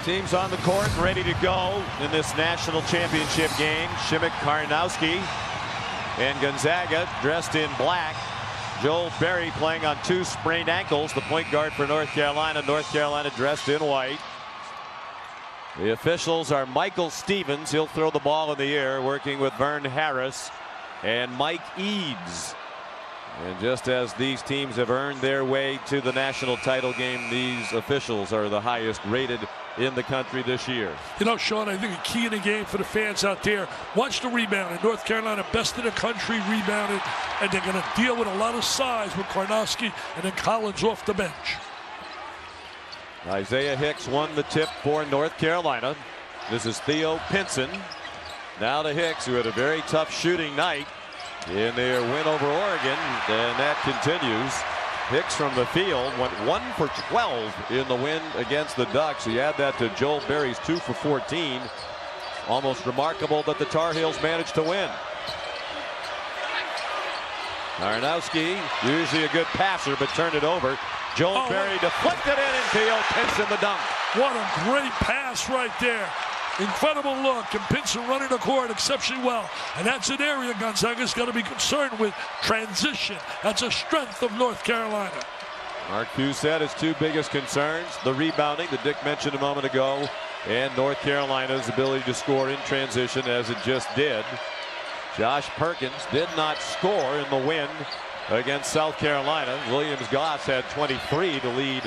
Teams on the court ready to go in this national championship game. Shimmick, Karnowski, and Gonzaga dressed in black. Joel Berry playing on 2 sprained ankles, the point guard for North Carolina. North Carolina dressed in white. The officials are Michael Stevens. He'll throw the ball in the air, working with Vern Harris and Mike Eads. And just as these teams have earned their way to the national title game, these officials are the highest rated in the country this year. You know, Sean, I think a key in the game for the fans out there, watch the rebound. And North Carolina, best in the country, rebounded, and they're going to deal with a lot of size with Karnowski and then Collins off the bench. Isaiah Hicks won the tip for North Carolina. This is Theo Pinson. Now to Hicks, who had a very tough shooting night in their win over Oregon, and that continues. Hicks from the field went 1 for 12 in the win against the Ducks. You add that to Joel Berry's 2 for 14. Almost remarkable that the Tar Heels managed to win. Karnowski, usually a good passer, but turned it over. Joel Berry deflected it, and Theo Pinson the dunk. What a great pass right there. Incredible look, and Pinson running the court exceptionally well. And that's an area Gonzaga's got to be concerned with. Transition. That's a strength of North Carolina. Mark Hughes said his 2 biggest concerns, the rebounding that Dick mentioned a moment ago, and North Carolina's ability to score in transition, as it just did. Josh Perkins did not score in the win against South Carolina. Williams Goss had 23 to lead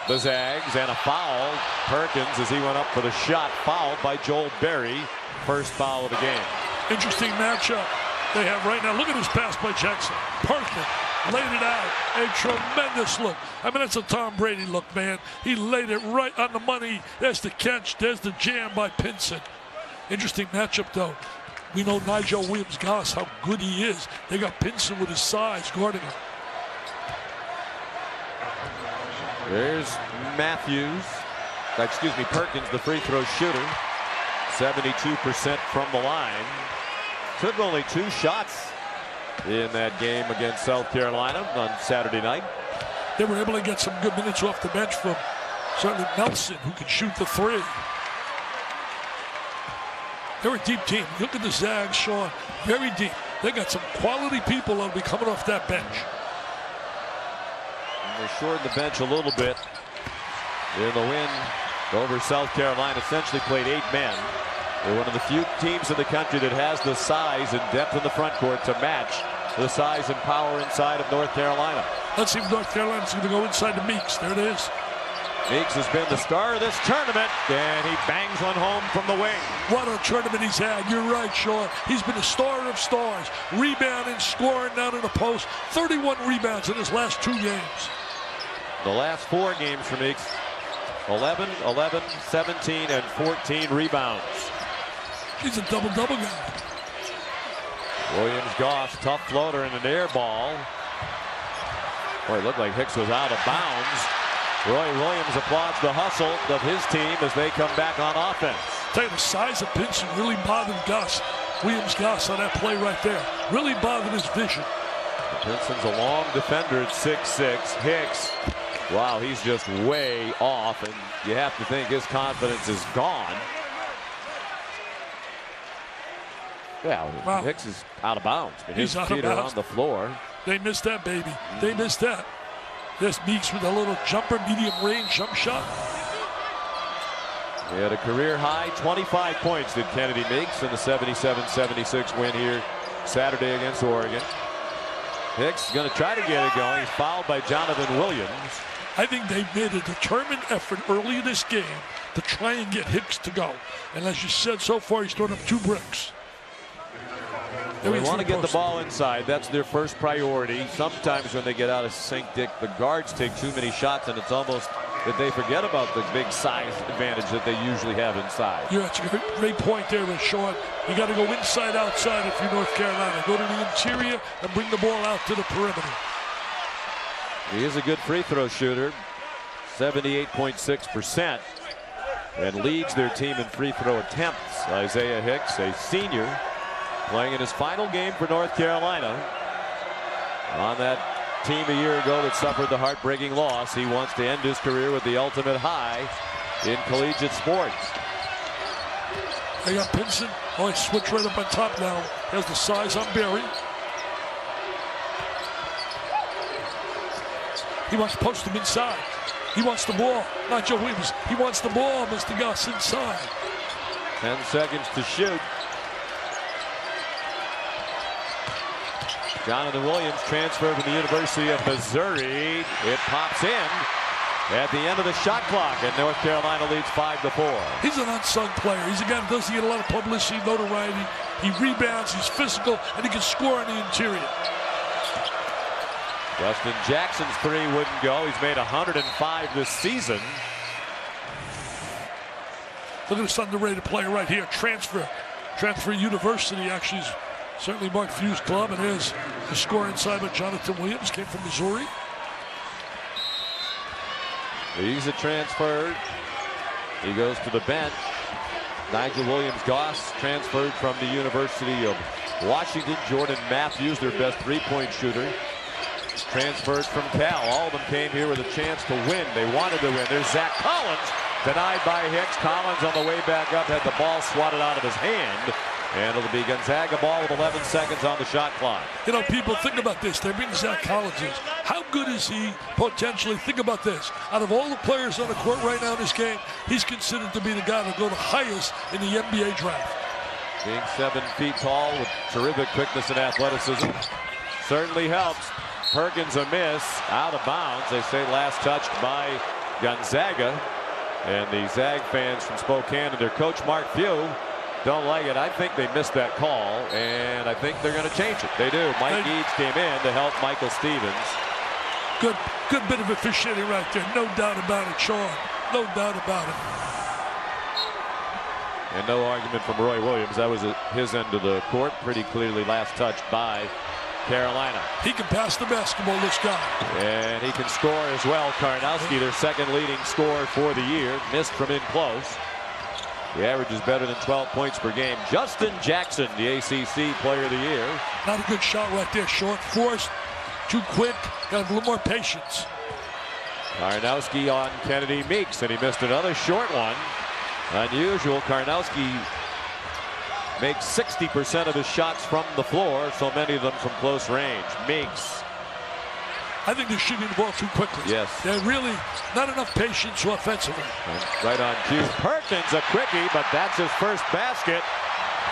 the Zags, and a foul. Perkins, as he went up for the shot, fouled by Joel Berry. First foul of the game. Interesting matchup they have right now. Look at this pass by Jackson. Perkins laid it out. A tremendous look. I mean, that's a Tom Brady look, man. He laid it right on the money. There's the catch. There's the jam by Pinson. Interesting matchup, though. We know Nigel Williams-Goss, how good he is. They got Pinson with his size guarding him. There's Perkins, the free throw shooter. 72% from the line. Took only 2 shots in that game against South Carolina on Saturday night. They were able to get some good minutes off the bench from certainly Nelson, who can shoot the 3. They're a deep team. Look at the Zags, Sean. Very deep. They got some quality people that'll be coming off that bench. They shortened the bench a little bit in the win over South Carolina. Essentially played 8 men. They're one of the few teams in the country that has the size and depth in the front court to match the size and power inside of North Carolina. Let's see if North Carolina's going to go inside to Meeks. There it is. Meeks has been the star of this tournament, and he bangs one home from the wing. What a tournament he's had. You're right, Sean. He's been a star of stars. Rebounding, scoring down in the post. 31 rebounds in his last 2 games. The last 4 games for Meeks, 11, 11, 17, and 14 rebounds. He's a double-double guy. Williams-Goss, tough floater and an air ball. Boy, it looked like Hicks was out of bounds. Roy Williams applauds the hustle of his team as they come back on offense. Tell you, the size of Pinson really bothered Williams-Goss on that play right there. Really bothered his vision. Pinson's a long defender at 6'6". Hicks, wow, he's just way off, and you have to think his confidence is gone. Yeah, wow. Hicks is out of bounds. I mean, his feet are on the floor. They missed that, baby. They missed that. There's Meeks with a little jumper, medium range jump shot. He had a career high 25 points did Kennedy Meeks in the 77-76 win here Saturday against Oregon. Hicks going to try to get it going. He's fouled by Jonathan Williams. I think they made a determined effort early in this game to try and get Hicks to go. And as you said, so far he's thrown up 2 bricks. They want to get the ball inside. That's their first priority. Sometimes when they get out of sync, Dick, the guards take too many shots, and it's almost that they forget about the big size advantage that they usually have inside. Yeah, it's a great point there, Sean. You got to go inside, outside if you're North Carolina. Go to the interior and bring the ball out to the perimeter. He is a good free throw shooter, 78.6%, and leads their team in free throw attempts. Isaiah Hicks, a senior, playing in his final game for North Carolina. On that team a year ago that suffered the heartbreaking loss, he wants to end his career with the ultimate high. in collegiate sports. They got Pinson. Oh, he switched right up on top now. Has the size on Berry. He wants to post him inside. He wants the ball. Not Joe Williams. He wants the ball, Mr. Gus, inside. 10 seconds to shoot. Jonathan Williams transferred from the University of Missouri. It pops in at the end of the shot clock, and North Carolina leads 5-4. He's an unsung player. He's a guy that doesn't get a lot of publicity, notoriety. He rebounds, he's physical, and he can score on the interior. Justin Jackson's three wouldn't go. He's made 105 this season. Look at this underrated player right here. Transfer University, actually. Certainly Mark Few's club, and there's the score inside by Jonathan Williams, came from Missouri. He's a transfer. He goes to the bench. Nigel Williams-Goss transferred from the University of Washington. Jordan Matthews, their best three-point shooter, transferred from Cal. All of them came here with a chance to win. They wanted to win. There's Zach Collins, denied by Hicks. Collins on the way back up had the ball swatted out of his hand. And it'll be Gonzaga ball with 11 seconds on the shot clock. You know, people, think about this. They're being Zach Collins is. How good is he potentially? Think about this. Out of all the players on the court right now in this game, he's considered to be the guy to go the highest in the NBA draft. Being 7 feet tall with terrific quickness and athleticism certainly helps. Perkins a miss, out of bounds. They say last touched by Gonzaga. And the Zag fans from Spokane and their coach Mark Few don't like it. I think they missed that call, and I think they're going to change it. They do. Mike Eads came in to help Michael Stevens. Good bit of officiating right there. No doubt about it, Sean. No doubt about it. And no argument from Roy Williams. That was at his end of the court. Pretty clearly last touched by Carolina. He can pass the basketball, this guy. And he can score as well. Karnowski, their second leading scorer for the year, missed from in close. The average is better than 12 points per game. Justin Jackson, the ACC Player of the Year. Not a good shot right there, short, forced, too quick, got a little more patience. Karnowski on Kennedy Meeks, and he missed another short one. Unusual. Karnowski makes 60% of his shots from the floor, so many of them from close range. Meeks. I think they're shooting the ball too quickly. Yes. They're really not enough patience offensively. And right on cue. Perkins a quickie, but that's his first basket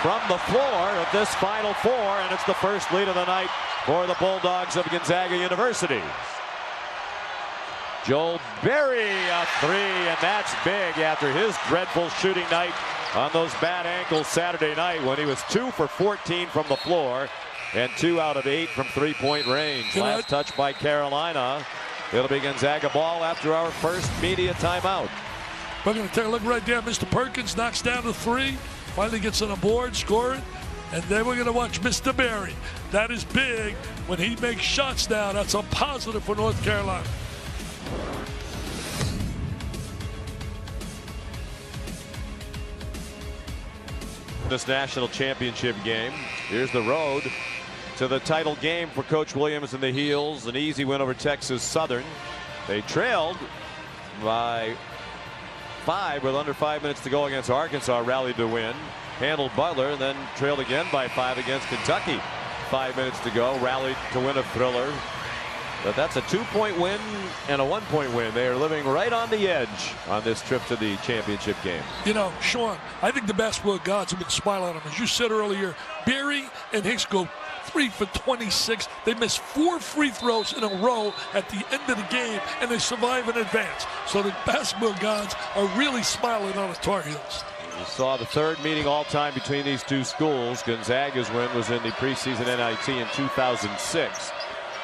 from the floor of this Final Four, and it's the first lead of the night for the Bulldogs of Gonzaga University. Joel Berry a three, and that's big after his dreadful shooting night on those bad ankles Saturday night when he was 2 for 14 from the floor and 2 out of 8 from three-point range. Last touch by Carolina. It'll be Gonzaga ball after our first media timeout. We're going to take a look right there. Mr. Perkins knocks down the three, finally gets on the board, scoring, and then we're going to watch Mr. Berry. That is big when he makes shots now. That's a positive for North Carolina. This national championship game. Here's the road to the title game for Coach Williams and the Heels. An easy win over Texas Southern. They trailed by 5 with under 5 minutes to go against Arkansas. Rallied to win. Handled Butler, and then trailed again by 5 against Kentucky. 5 minutes to go. Rallied to win a thriller. But that's a 2-point win and a 1-point win. They are living right on the edge on this trip to the championship game. You know, Sean, I think the basketball gods have been smiling on him. As you said earlier, Berry and Hicks go 3 for 26. They miss 4 free throws in a row at the end of the game, and they survive in advance. So the basketball gods are really smiling on the Tar Heels. You saw the third meeting all time between these two schools. Gonzaga's win was in the preseason NIT in 2006.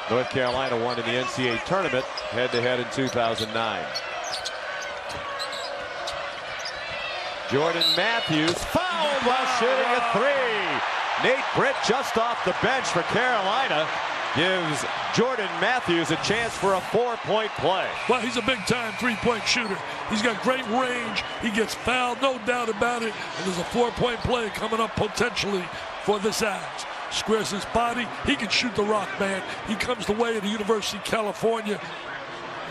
North Carolina won in the NCAA tournament head-to-head in 2009. Jordan Matthews fouled while shooting a three. Nate Britt just off the bench for Carolina gives Jordan Matthews a chance for a 4-point play. Well, he's a big-time three-point shooter. He's got great range. He gets fouled, no doubt about it. And there's a 4-point play coming up potentially for the Zags. Squares his body. He can shoot the rock, man. He comes the way of the University of California.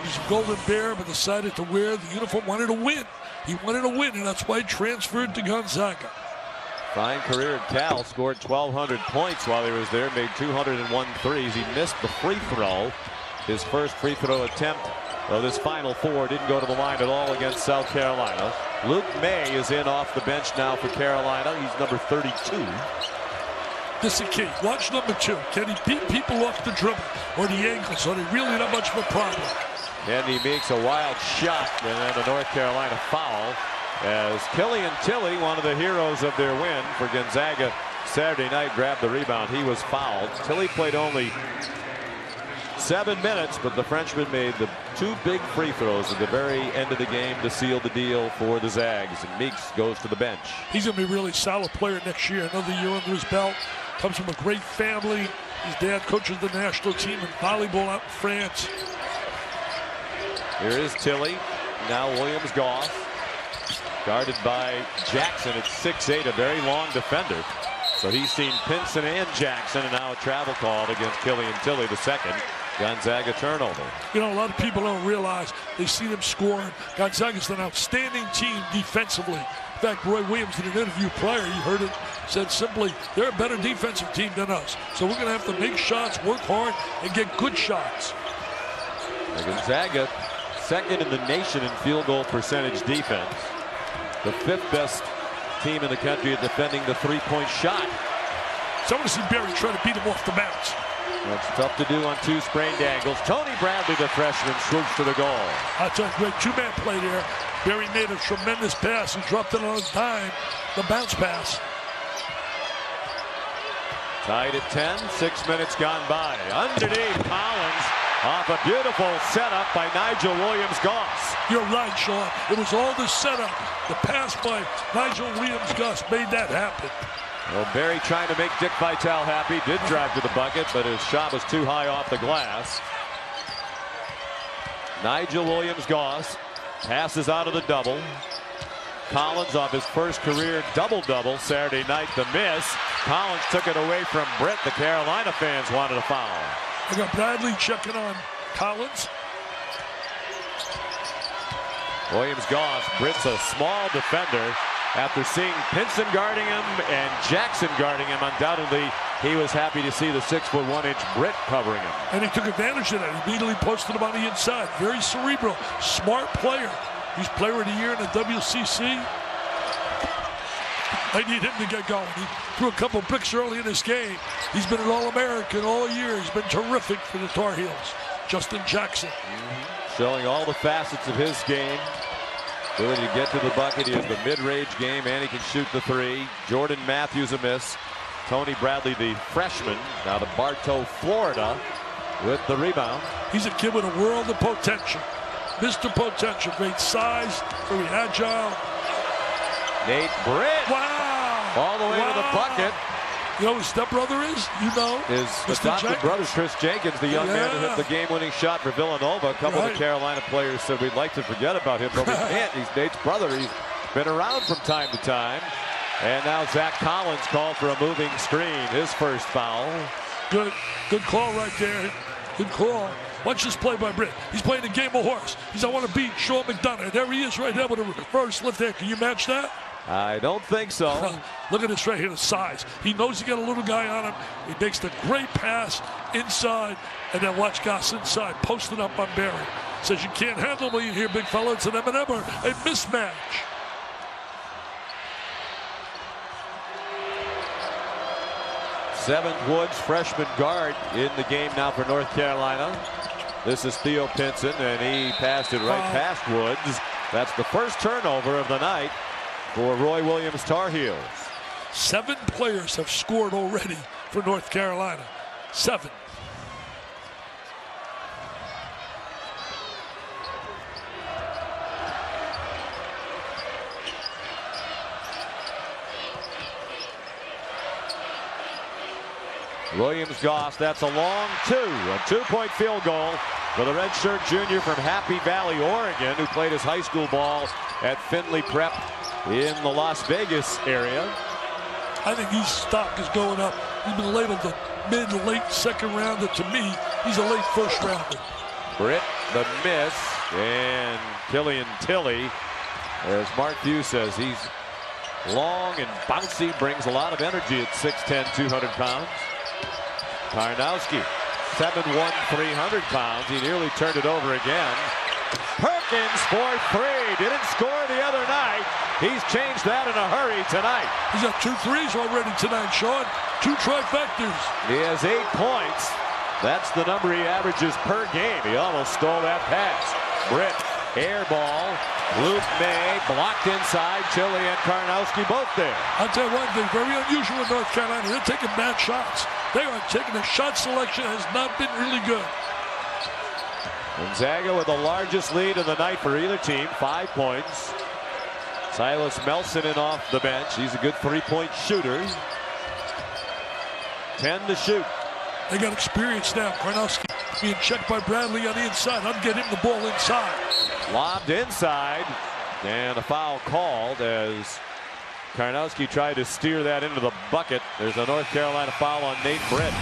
He's a Golden Bear, but decided to wear the uniform, wanted to win. He wanted to win, and that's why he transferred to Gonzaga. Fine career at Cal, scored 1,200 points while he was there, made 201 threes. He missed the free throw. His first free throw attempt of this Final Four didn't go to the line at all against South Carolina. Luke May is in off the bench now for Carolina. He's number 32. This is key. Watch number 2. Can he beat people off the dribble or the ankle so they're really not much of a problem? And he makes a wild shot, and then a North Carolina foul as Killian Tilly, one of the heroes of their win for Gonzaga Saturday night, grabbed the rebound. He was fouled. Tilly played only 7 minutes, but the Frenchman made the 2 big free throws at the very end of the game to seal the deal for the Zags, and Meeks goes to the bench. He's going to be a really solid player next year. Another year under his belt. Comes from a great family. His dad coaches the national team in volleyball out in France. Here is Tilly. Now Williams-Goss. Guarded by Jackson at 6'8", a very long defender. So he's seen Pinson and Jackson, and now a travel called against Killian Tilly, the second Gonzaga turnover. You know, a lot of people don't realize they see them scoring. Gonzaga's an outstanding team defensively. In fact, Roy Williams in an interview prior, you heard it, said simply, they're a better defensive team than us. So we're going to have to make shots, work hard, and get good shots. Gonzaga, second in the nation in field goal percentage defense. The 5th best team in the country at defending the three-point shot. So I want to see Berry try to beat him off the bounce. That's tough to do on 2 sprained ankles. Tony Bradley, the freshman, swoops to the goal. That's a great 2-man play there. Berry made a tremendous pass. He dropped it on a dime, the bounce pass. Tied at 10, 6 minutes gone by. Underneath, Collins off a beautiful setup by Nigel Williams-Goss. You're right, Sean. It was all the setup. The pass by Nigel Williams-Goss made that happen. Well, Berry trying to make Dick Vitale happy. Did drive to the bucket, but his shot was too high off the glass. Nigel Williams-Goss passes out of the double. Collins off his first career double-double Saturday night. The miss. Collins took it away from Britt. The Carolina fans wanted a foul. I got Bradley checking on Collins. Williams-Goss, Britt's a small defender. After seeing Pinson guarding him and Jackson guarding him, undoubtedly he was happy to see the 6'1" Britt covering him. And he took advantage of that. He immediately posted him on the inside. Very cerebral, smart player. He's player of the year in the WCC. I need him to get going. He threw a couple bricks early in this game. He's been an All-American all year. He's been terrific for the Tar Heels. Justin Jackson. Showing all the facets of his game. Ability to get to the bucket. He has the mid-range game, and he can shoot the 3. Jordan Matthews a miss. Tony Bradley, the freshman, now to Bartow, Florida, with the rebound. He's a kid with a world of potential. Mr. Potential, great size, very agile. Nate Britt. Wow. All the way to the bucket. You know who his stepbrother is? You know. His adopted brother, Chris Jenkins, the young man who hit the game-winning shot for Villanova. A couple of the Carolina players said we'd like to forget about him, but we can't. He's Nate's brother. He's been around from time to time. And now Zach Collins called for a moving screen. His first foul. Good call right there. Good call. Watch this play by Britt. He's playing a game of horse. He's, I want to beat Sean McDonough. There he is right there with a reverse left hand. Can you match that? I don't think so. Look at this right here, the size. He knows he got a little guy on him. He makes the great pass inside, and then watch Goss inside, posting up on Berry. Says you can't handle me here, big fella. It's an M&M, a mismatch. Seventh Woods, freshman guard, in the game now for North Carolina. This is Theo Pinson, and he passed it right past Woods. That's the first turnover of the night for Roy Williams Tar Heels. 7 players have scored already for North Carolina. 7. Williams-Goss, that's a long 2. A 2-point field goal for the redshirt junior from Happy Valley, Oregon, who played his high school ball at Findlay Prep in the Las Vegas area. I think his stock is going up. He's been labeled the mid-late second rounder. To me, he's a late first rounder. Britt, the miss, and Killian Tilly As Mark Few says, he's long and bouncy, brings a lot of energy at 6'10", 200 pounds. Karnowski, 7'1", 300 pounds. He nearly turned it over again. Perkins for three. Didn't score the other night. He's changed that in a hurry tonight. He's got 2 threes already tonight, Sean. 2 trifectas. He has 8 points. That's the number he averages per game. He almost stole that pass. Britt, air ball. Luke May blocked inside. Chile and Karnowski both there. I'll tell you one thing, very unusual in North Carolina. They're taking bad shots. They are taking the shot selection has not been really good. Gonzaga with the largest lead of the night for either team, 5 points. Silas Melson in off the bench. He's a good 3-point shooter. 10 to shoot. They got experience now. Karnowski being checked by Bradley on the inside. I'll get him the ball inside. Lobbed inside, and a foul called as Karnowski tried to steer that into the bucket. There's a North Carolina foul on Nate Britt,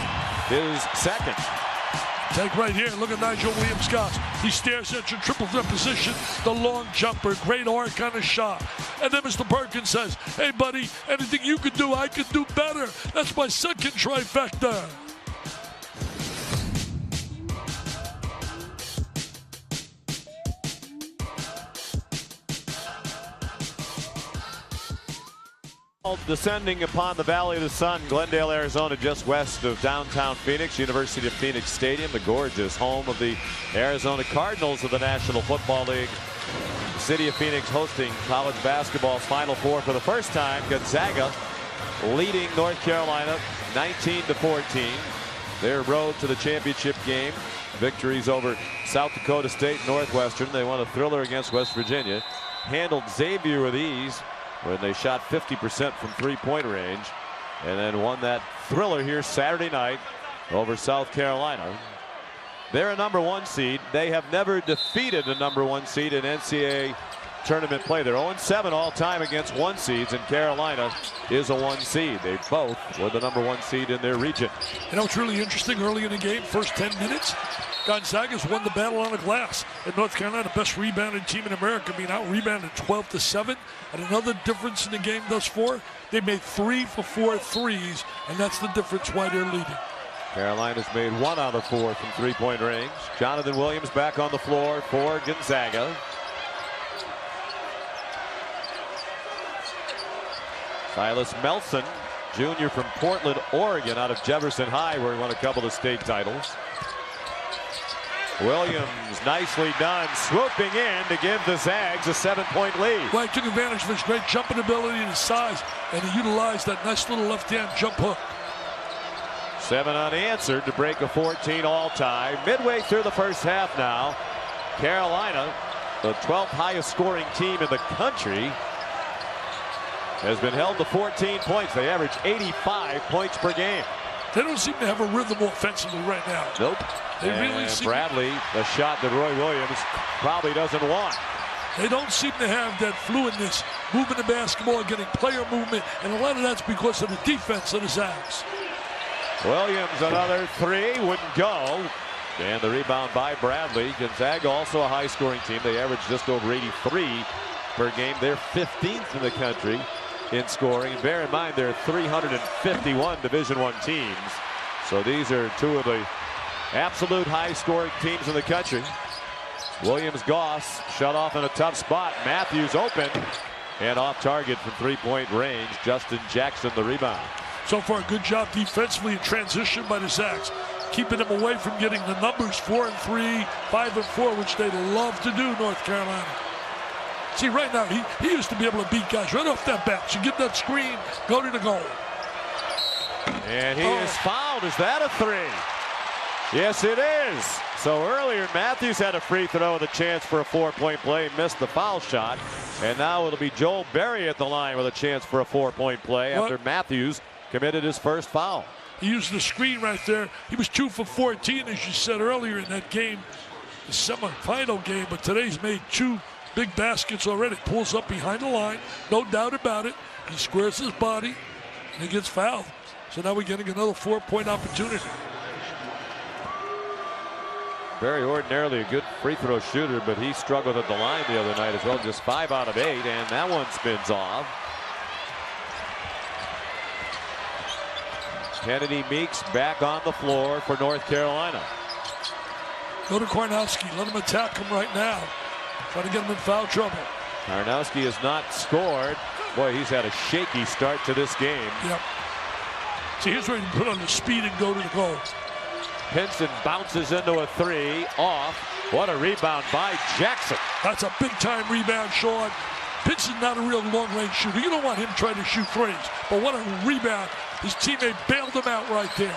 his second. Take right here. Look at Nigel Williams-Goss. He stares at your triple threat position. The long jumper. Great arc on his shot. And then Mr. Perkins says, hey, buddy, anything you could do, I could do better. That's my second trifecta. Descending upon the Valley of the Sun, Glendale, Arizona, just west of downtown Phoenix, University of Phoenix Stadium, the gorgeous home of the Arizona Cardinals of the National Football League. The city of Phoenix hosting college basketball's Final Four for the first time. Gonzaga leading North Carolina 19-14. Their road to the championship game. Victories over South Dakota State, Northwestern. They won a thriller against West Virginia. Handled Xavier with ease when they shot 50% from 3-point range, and then won that thriller here Saturday night over South Carolina. They're a #1 seed. They have never defeated a #1 seed in NCAA tournament play. They're 0-7 all time against 1 seeds, and Carolina is a 1 seed. They both were the #1 seed in their region. You know, it's really interesting early in the game, first 10 minutes, Gonzaga's won the battle on the glass. And North Carolina, the best rebounding team in America, being out-rebounded 12-7. And another difference in the game thus far, they made 3 for 4 threes, and that's the difference why they're leading. Carolina's made 1 out of 4 from 3-point range. Jonathan Williams back on the floor for Gonzaga. Silas Melson, junior from Portland, Oregon, out of Jefferson High, where he won a couple of state titles. Williams, nicely done, swooping in to give the Zags a 7-point lead. Well, he took advantage of his great jumping ability and his size, and he utilized that nice little left-hand jump hook. 7 unanswered to break a 14 all-tie. Midway through the first half now, Carolina, the 12th highest scoring team in the country, has been held to 14 points. They average 85 points per game. They don't seem to have a rhythm offensively right now. Nope. They really seem Bradley, a shot that Roy Williams probably doesn't want. They don't seem to have that fluidness, moving the basketball, getting player movement, and a lot of that's because of the defense of the Zags. Williams, another 3, wouldn't go. And the rebound by Bradley. Gonzaga, also a high-scoring team. They average just over 83 per game. They're 15th in the country in scoring. And bear in mind, there are 351 Division I teams. So these are 2 of the absolute high-scoring teams in the country. Williams-Goss shut off in a tough spot. Matthews open and off target from 3-point range. Justin Jackson the rebound. So far, a good job defensively in transition by the Zags, keeping them away from getting the numbers 4 and 3, 5 and 4, which they love to do, North Carolina. See, right now, he used to be able to beat guys right off that bench. You get that screen, go to the goal. And he is fouled. Is that a 3? Yes, it is. So earlier, Matthews had a free throw with a chance for a 4-point play, missed the foul shot. And now it'll be Joel Berry at the line with a chance for a 4-point play after Matthews committed his first foul. He used the screen right there. He was 2 for 14, as you said earlier in that game, the semifinal game. But today's made 2 big baskets already. Pulls up behind the line, no doubt about it. He squares his body, and he gets fouled. So now we're getting another 4-point opportunity. Berry, ordinarily a good free throw shooter, but he struggled at the line the other night as well. Just 5 out of 8, and that one spins off. Kennedy Meeks back on the floor for North Carolina. Go to Karnowski. Let him attack him right now. Try to get him in foul trouble. Karnowski has not scored. Boy, he's had a shaky start to this game. Yep. See, here's where you can put on the speed and go to the goal. Pinson bounces into a 3, off. What a rebound by Jackson. That's a big-time rebound, Sean. Pinson's not a real long-range shooter. You don't want him trying to shoot threes. But what a rebound. His teammate bailed him out right there.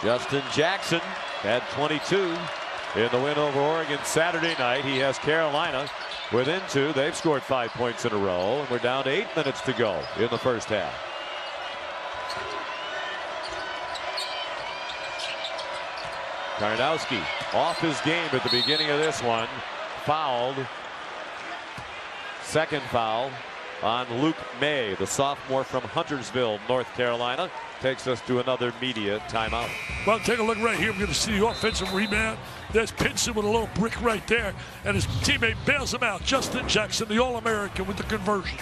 Justin Jackson had 22 in the win over Oregon Saturday night. He has Carolina within 2. They've scored 5 points in a row, and we're down to 8 minutes to go in the first half. Karnowski off his game at the beginning of this one. Fouled. Second foul on Luke May, the sophomore from Huntersville, North Carolina. Takes us to another media timeout. Well, take a look right here. We're going to see the offensive rebound. There's Pinson with a little brick right there, and his teammate bails him out. Justin Jackson, the All-American, with the conversion.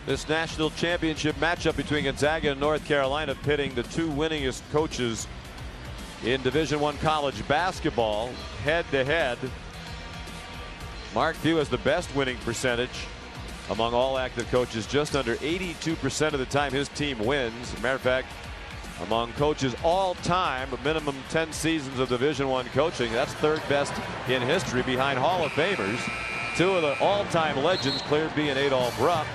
This national championship matchup between Gonzaga and North Carolina, pitting the 2 winningest coaches in Division I college basketball head to head. Mark Few has the best winning percentage among all active coaches. Just under 82% of the time his team wins. As a matter of fact, among coaches all time, a minimum 10 seasons of Division I coaching, that's 3rd best in history behind Hall of Famers. 2 of the all-time legends, Claire B. and Adolph Rupp,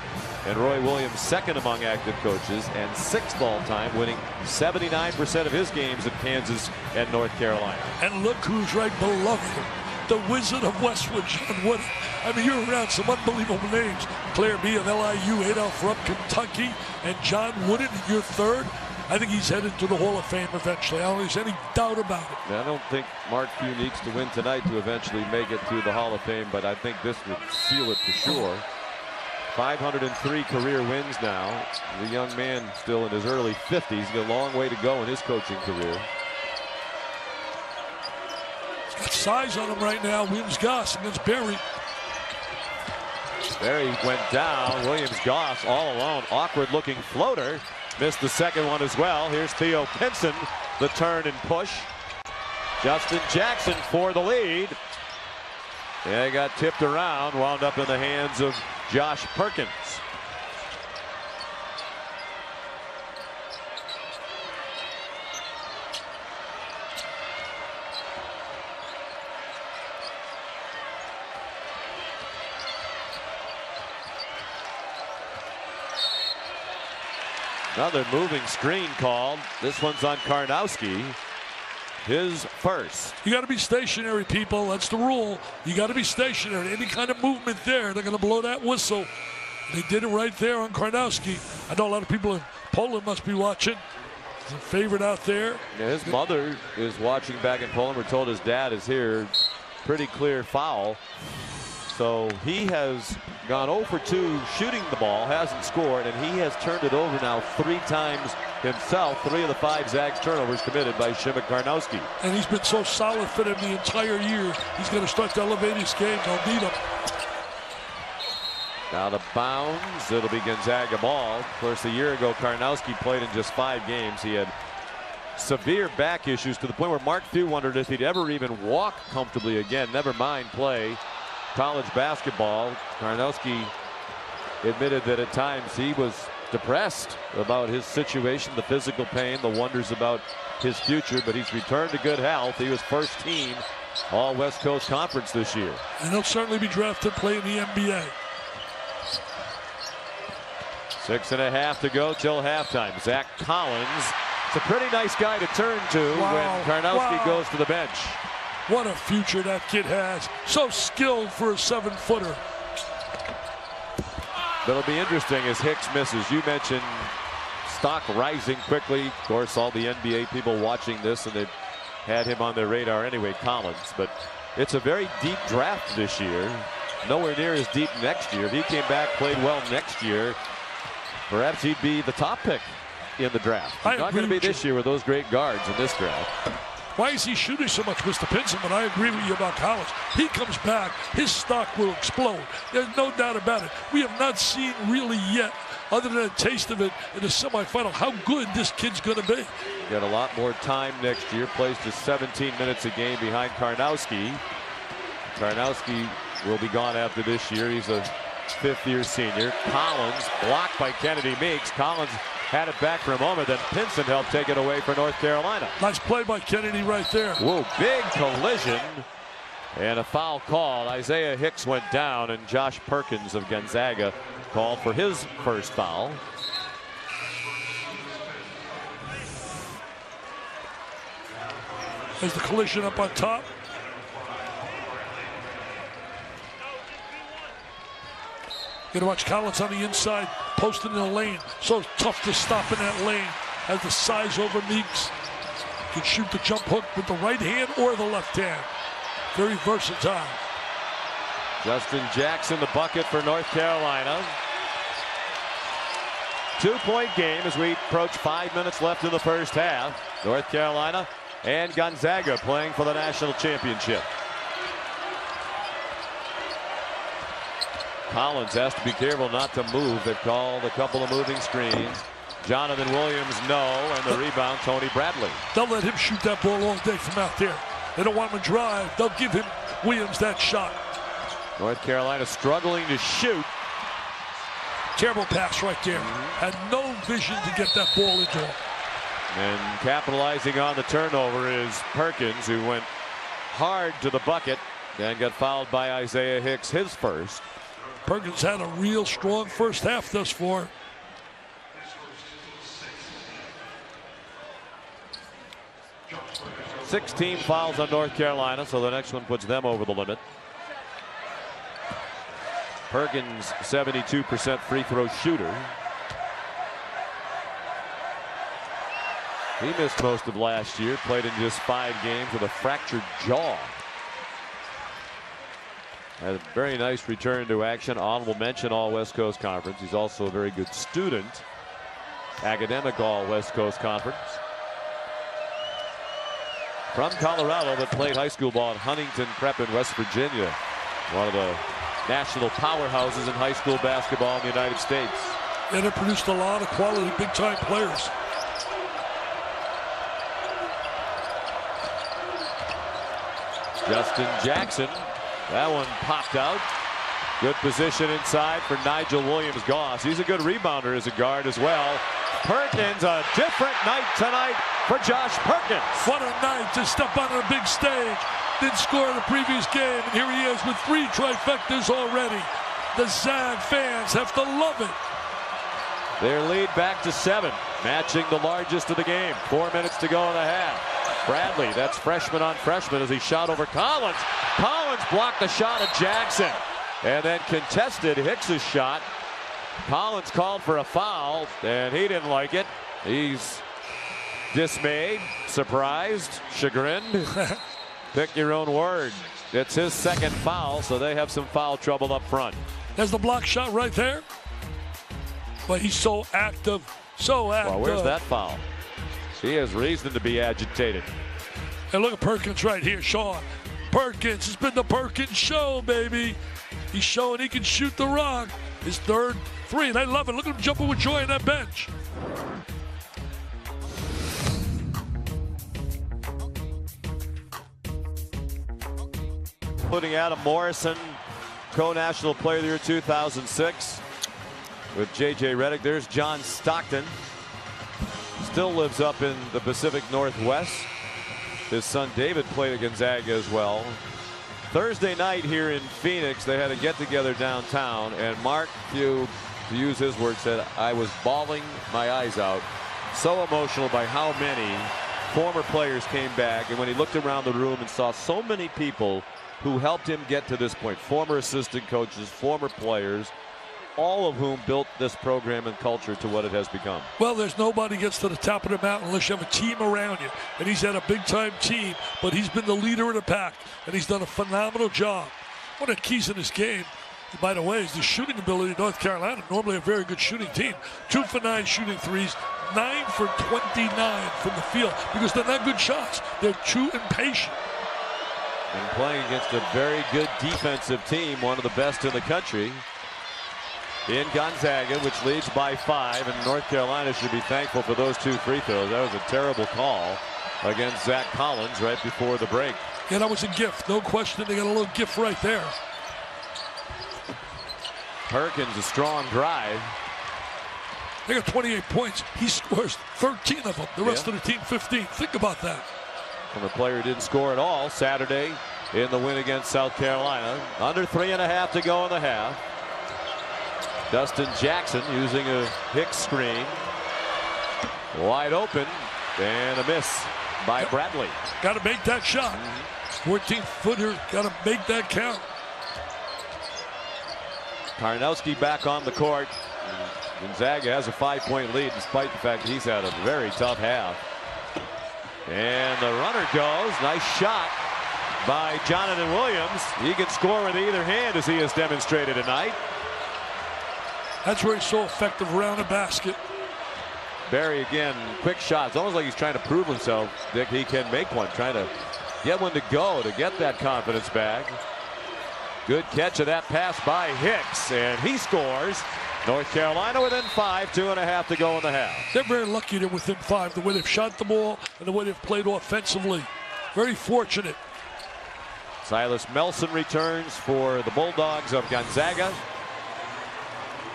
and Roy Williams 2nd among active coaches, and 6th all-time, winning 79% of his games at Kansas and North Carolina. And look who's right below him. The Wizard of Westwood, John Wooden. I mean, you're around some unbelievable names. Claire B. of LIU, Adolph Rupp, Kentucky, and John Wooden in your 3rd. I think he's headed to the Hall of Fame eventually. I don't think there's any doubt about it. I don't think Mark Few needs to win tonight to eventually make it to the Hall of Fame, but I think this would seal it for sure. 503 career wins now. The young man still in his early 50s. He's got a long way to go in his coaching career. He's got size on him right now. Williams-Goss against Berry. Berry went down. Williams-Goss all alone. Awkward looking floater. Missed the second one as well. Here's Theo Pinson. The turn and push. Justin Jackson for the lead. Yeah, he got tipped around. Wound up in the hands of Josh Perkins. Another moving screen called. This one's on Karnowski. His first. You got to be stationary, people. That's the rule. You got to be stationary. Any kind of movement there, they're going to blow that whistle. They did it right there on Karnowski. I know a lot of people in Poland must be watching. He's a favorite out there. Yeah, his mother is watching back in Poland. We're told his dad is here. Pretty clear foul. So he has gone 0 for 2 shooting the ball, hasn't scored, and he has turned it over now 3 times himself. 3 of the 5 Zags turnovers committed by Shimmick Karnowski. And he's been so solid for them the entire year. He's going to start to elevate his game. They'll need him. Out of bounds. It'll be Gonzaga ball. Of course, a year ago, Karnowski played in just 5 games. He had severe back issues to the point where Mark Few wondered if he'd ever even walk comfortably again. Never mind play college basketball. Karnowski admitted that at times he was depressed about his situation, the physical pain, the wonders about his future, but he's returned to good health. He was first team All West Coast Conference this year. And he'll certainly be drafted to play in the NBA. 6.5 to go till halftime. Zach Collins. It's a pretty nice guy to turn to when Karnowski goes to the bench. What a future that kid has. So skilled for a 7-footer. That'll be interesting as Hicks misses. You mentioned stock rising quickly. Of course, all the NBA people watching this, and they've had him on their radar anyway, Collins. But it's a very deep draft this year. Nowhere near as deep next year. If he came back, played well next year, Perhaps he'd be the top pick in the draft. He's not going to be this year with those great guards in this draft. Why is he shooting so much, Mr. Pinson? But I agree with you about Collins. He comes back, his stock will explode. There's no doubt about it. We have not seen really yet, other than a taste of it in the semifinal, how good this kid's going to be. Got a lot more time next year. Plays just 17 minutes a game behind Karnowski. Karnowski will be gone after this year. He's a fifth-year senior. Collins blocked by Kennedy Meeks. Collins had it back for a moment, then Pinson helped take it away for North Carolina. Nice play by Kennedy right there. Whoa, big collision and a foul call. Isaiah Hicks went down, and Josh Perkins of Gonzaga called for his first foul. There's the collision up on top. Going to watch Collins on the inside, posting in the lane. So tough to stop in that lane. Has the size over Meeks. Can shoot the jump hook with the right hand or the left hand. Very versatile. Justin Jackson, the bucket for North Carolina. 2-point game as we approach 5 minutes left in the first half. North Carolina and Gonzaga playing for the national championship. Collins has to be careful not to move. They've called a couple of moving screens. Jonathan Williams, no, and the rebound, Tony Bradley. They'll let him shoot that ball all day from out there. They don't want him to drive. They'll give him Williams that shot. North Carolina struggling to shoot. Terrible pass right there. Had no vision to get that ball into him. And capitalizing on the turnover is Perkins, who went hard to the bucket and got fouled by Isaiah Hicks, his first. Perkins had a real strong first half thus far. Six-team fouls on North Carolina, so the next one puts them over the limit. Perkins, 72% free throw shooter. He missed most of last year, played in just 5 games with a fractured jaw. Had a very nice return to action. Honorable mention All West Coast Conference. He's also a very good student. Academic All West Coast Conference. From Colorado, but played high school ball at Huntington Prep in West Virginia. One of the national powerhouses in high school basketball in the United States. And it produced a lot of quality big-time players. Justin Jackson. That one popped out. Good position inside for Nigel Williams-Goss. He's a good rebounder as a guard as well. Perkins, a different night tonight for Josh Perkins. What a night to step on a big stage. Didn't score in the previous game, and here he is with 3 trifectas already. The Zag fans have to love it. Their lead back to 7, matching the largest of the game. 4 minutes to go in the half. Bradley, that's freshman on freshman as he shot over Collins. Collins blocked the shot of Jackson and then contested Hicks's shot. Collins called for a foul and he didn't like it. He's dismayed, surprised, chagrined. Pick your own word. It's his second foul, so they have some foul trouble up front. There's the block shot right there. But he's so active, so active. Well, where's that foul? He has reason to be agitated. And look at Perkins right here, Sean. Perkins has been the Perkins show, baby. He's showing he can shoot the rock. His third 3, and I love it. Look at him jumping with joy on that bench. Putting Adam Morrison, co-national player of the year 2006 with J.J. Redick. There's John Stockton. Still lives up in the Pacific Northwest. His son David played at Gonzaga as well. Thursday night here in Phoenix, they had a get-together downtown, and Mark Few, to use his words, said, I was bawling my eyes out. So emotional by how many former players came back, and when he looked around the room and saw so many people who helped him get to this point, former assistant coaches, former players, all of whom built this program and culture to what it has become. Well, there's nobody gets to the top of the mountain unless you have a team around you. And he's had a big-time team, but he's been the leader of the pack, and he's done a phenomenal job. One of the keys in this game By the way, is the shooting ability of North Carolina. Normally a very good shooting team. 2 for 9 shooting threes, 9 for 29 from the field because they're not good shots. They're too impatient. And playing against a very good defensive team, one of the best in the country, in Gonzaga, which leads by 5, and North Carolina should be thankful for those 2 free throws. That was a terrible call against Zach Collins right before the break. Yeah, that was a gift. No question. They got a little gift right there. Perkins, a strong drive. They got 28 points. He scores 13 of them. The rest of the team 15. Think about that. From a player who didn't score at all Saturday in the win against South Carolina. Under 3.5 to go in the half. Dustin Jackson using a Hicks screen. Wide open and a miss by Bradley. Got to make that shot. 14-footer. Got to make that count. Karnowski back on the court. Gonzaga has a 5-point lead despite the fact that he's had a very tough half. And the runner goes. Nice shot by Jonathan Williams. He can score with either hand as he has demonstrated tonight. That's where he's so effective around the basket. Barry again, quick shots. Almost like he's trying to prove himself that he can make one. Trying to get one to go to get that confidence back. Good catch of that pass by Hicks, and he scores. North Carolina within 5, 2.5 to go in the half. They're very lucky they're within 5, the way they've shot the ball and the way they've played offensively. Very fortunate. Silas Melson returns for the Bulldogs of Gonzaga.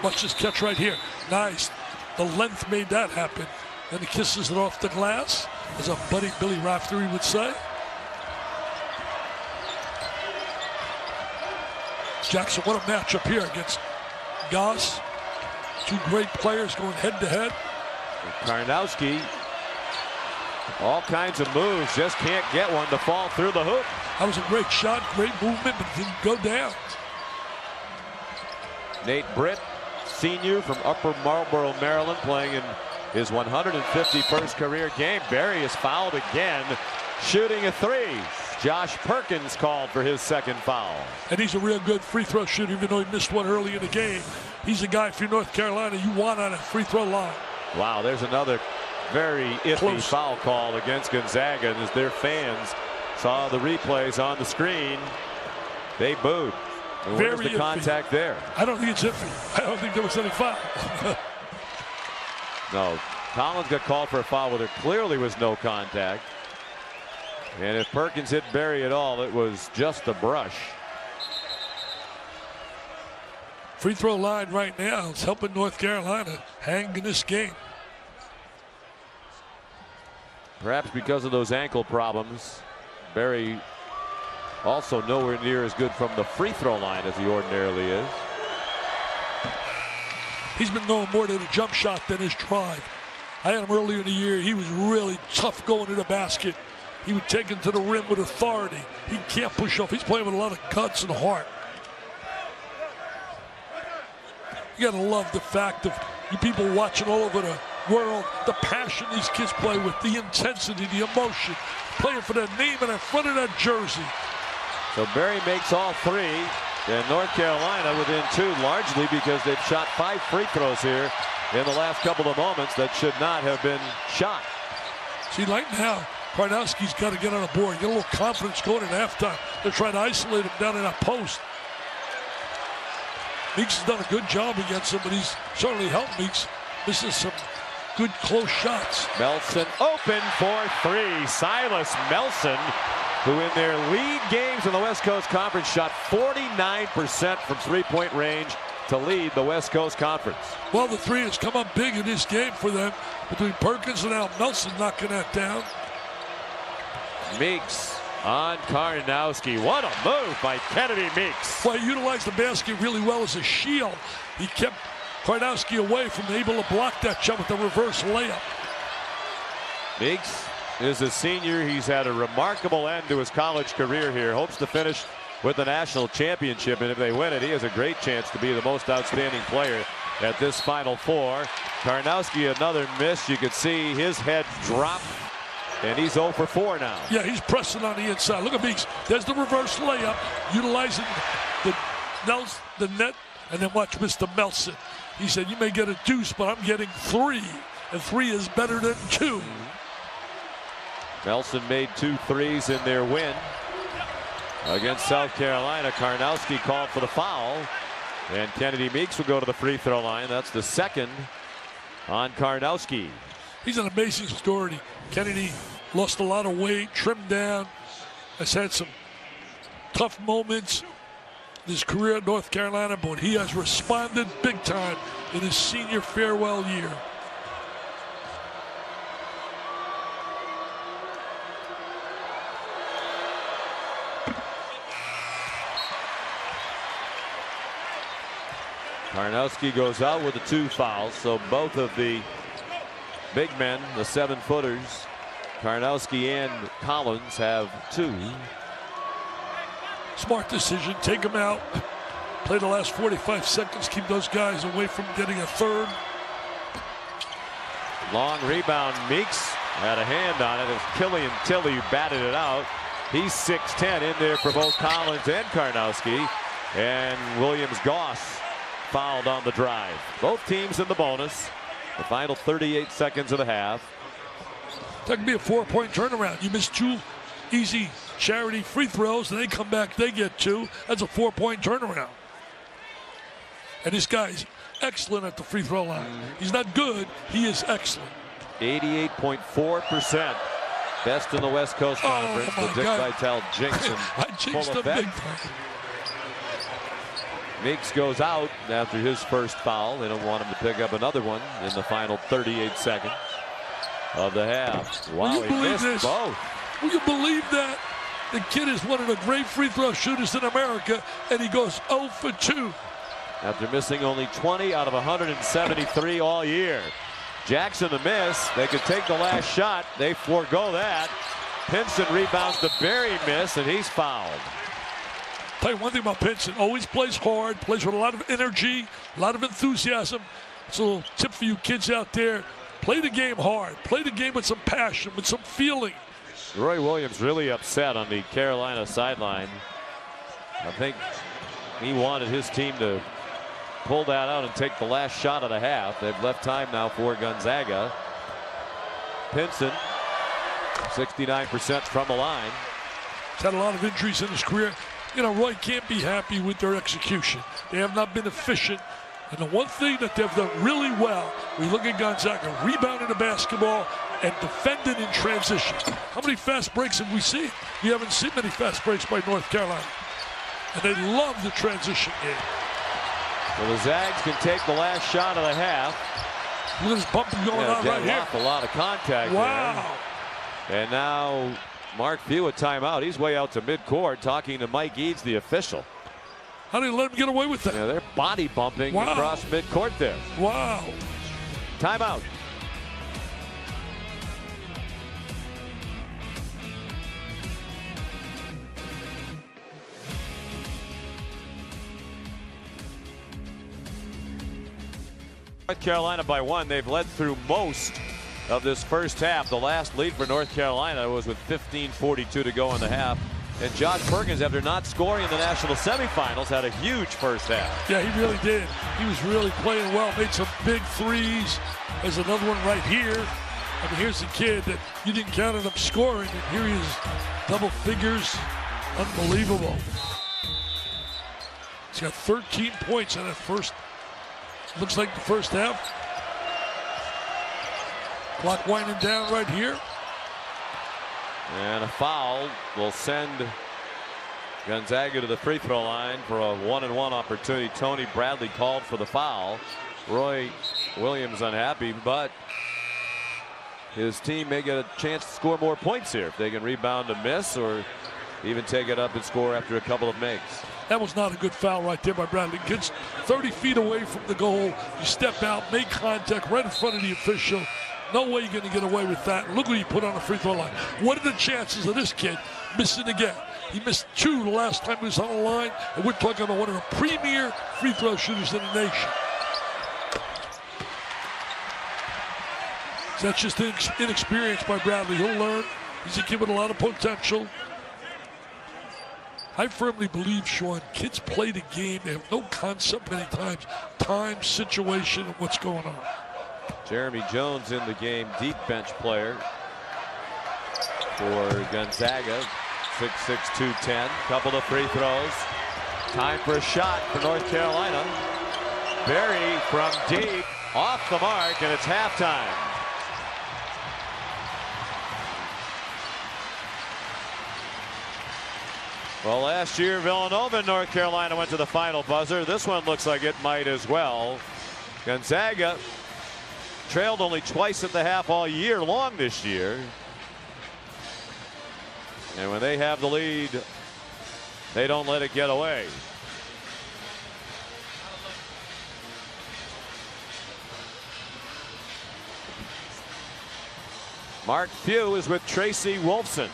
Watch this catch right here. Nice. The length made that happen. Then he kisses it off the glass, as a buddy Billy Raftery would say. Jackson, what a matchup here against Goss. 2 great players going head-to-head. Karnowski, all kinds of moves, just can't get one to fall through the hoop. That was a great shot, great movement, but didn't go down. Nate Britt, senior from Upper Marlboro, Maryland, playing in his 151st career game. Barry is fouled again, shooting a 3. Josh Perkins called for his 2nd foul. And he's a real good free throw shooter, even though he missed one early in the game. He's a guy for North Carolina you want on a free throw line. Wow, there's another very iffy foul call against Gonzaga, and as their fans saw the replays on the screen, they booed. And where's the contact there? I don't think it's iffy. I don't think there was any foul. No, Collins got called for a foul where there clearly was no contact. And if Perkins hit Barry at all, it was just a brush. Free throw line right now is helping North Carolina hang in this game. Perhaps because of those ankle problems, Barry also nowhere near as good from the free throw line as he ordinarily is. He's been known more to the jump shot than his drive. I had him earlier in the year. He was really tough going to the basket. He would take it to the rim with authority. He can't push off. He's playing with a lot of guts and heart. You gotta love the fact of you people watching all over the world, the passion these kids play with, the intensity, the emotion, playing for their name and the front of that jersey. So Barry makes all 3, and North Carolina within 2, largely because they've shot 5 free throws here in the last couple of moments that should not have been shot. See, like now, Karnowski's got to get on the board, get a little confidence going in halftime. They're trying to isolate him down in that post. Meeks has done a good job against him, but he's certainly helped Meeks. This is some good close shots. Melson open for 3. Silas Melson, who in their league games in the West Coast Conference shot 49% from 3-point range to lead the West Coast Conference. Well, the 3 has come up big in this game for them between Perkins and now Melson knocking that down. Meeks on Karnowski. What a move by Kennedy Meeks. Well, he utilized the basket really well as a shield. He kept Karnowski away from able to block that shot with the reverse layup. Meeks is a senior. He's had a remarkable end to his college career here. Hopes to finish with the national championship, and if they win it, he has a great chance to be the most outstanding player at this Final Four. Karnowski, another miss. You could see his head drop. And he's 0 for 4 now. Yeah, he's pressing on the inside. Look at Meeks. There's the reverse layup, utilizing the the net, and then watch Mr. Melson. He said, you may get a deuce, but I'm getting 3, and 3 is better than 2. Melson made 2 threes in their win against South Carolina. Karnowski called for the foul, and Kennedy Meeks will go to the free throw line. That's the second on Karnowski. He's an amazing story. Kennedy lost a lot of weight, trimmed down, has had some tough moments in his career at North Carolina, but he has responded big time in his senior farewell year. Karnowski goes out with the 2 fouls, so both of the big men, the 7-footers, Karnowski and Collins, have 2. Smart decision. Take them out. Play the last 45 seconds. Keep those guys away from getting a 3rd. Long rebound. Meeks had a hand on it. It was Killian Tilly who batted it out. He's 6'10", in there for both Collins and Karnowski. And Williams-Goss fouled on the drive. Both teams in the bonus. The final 38 seconds of the half. That could be a 4-point turnaround. You miss 2 easy charity free throws, and they come back, they get 2. That's a 4-point turnaround. And this guy's excellent at the free throw line. He's not good, he is excellent. 88.4%. Best in the West Coast Conference. The Dick Vitale jinx and I jinxed him big time. Meeks goes out after his first foul. They don't want him to pick up another one in the final 38 seconds of the half. Wow, he missed both. Will you believe that? The kid is one of the great free throw shooters in America, and he goes 0 for 2. After missing only 20 out of 173 all year. Jackson the miss. They could take the last shot. They forego that. Pinson rebounds the Berry miss, and he's fouled. Tell you one thing about Pinson, always plays hard, plays with a lot of energy, a lot of enthusiasm. It's a little tip for you kids out there. Play the game hard. Play the game with some passion, with some feeling. Roy Williams really upset on the Carolina sideline. I think he wanted his team to pull that out and take the last shot of the half. They've left time now for Gonzaga. Pinson, 69% from the line. He's had a lot of injuries in his career. You know, Roy can't be happy with their execution. They have not been efficient. And the one thing that they've done really well, we look at Gonzaga rebounding the basketball and defending in transition. How many fast breaks have we seen? We haven't seen many fast breaks by North Carolina. And they love the transition game. Well, the Zags can take the last shot of the half. Look at this bumping going on right here. A lot of contact. Wow. There. And now Mark Few a timeout. He's way out to midcourt talking to Mike Eads, the official. How do you let him get away with that? Yeah, they're body bumping across midcourt there. Wow. Timeout. North Carolina by 1. They've led through most of this first half. The last lead for North Carolina was with 15:42 to go in the half. And Josh Perkins, after not scoring in the national semifinals, had a huge first half. Yeah, he really did. He was really playing well, made some big threes. There's another one right here. I mean, here's the kid that you didn't count on him scoring, and here he is, double figures. Unbelievable. He's got 13 points in that first, looks like the first half. Clock winding down right here. And a foul will send Gonzaga to the free throw line for a 1-and-1 opportunity. Tony Bradley called for the foul. Roy Williams unhappy, but his team may get a chance to score more points here if they can rebound a miss or even take it up and score after a couple of makes. That was not a good foul right there by Bradley. Gets 30 feet away from the goal. You step out, make contact right in front of the official. No way you're going to get away with that. Look what he put on the free throw line. What are the chances of this kid missing again? He missed 2 the last time he was on the line, and we're talking about one of the premier free throw shooters in the nation. So that's just inexperience by Bradley. He'll learn. He's a kid with a lot of potential. I firmly believe, Sean, kids play the game. They have no concept many times. Time, situation, and what's going on. Jeremy Jones in the game, deep bench player for Gonzaga. 6'6", 210. Couple of free throws. Time for a shot for North Carolina. Berry from deep, off the mark, and it's halftime. Well, last year Villanova and North Carolina went to the final buzzer. This one looks like it might as well. Gonzaga trailed only twice at the half all year long this year. And when they have the lead, they don't let it get away. Mark Few is with Tracy Wolfson.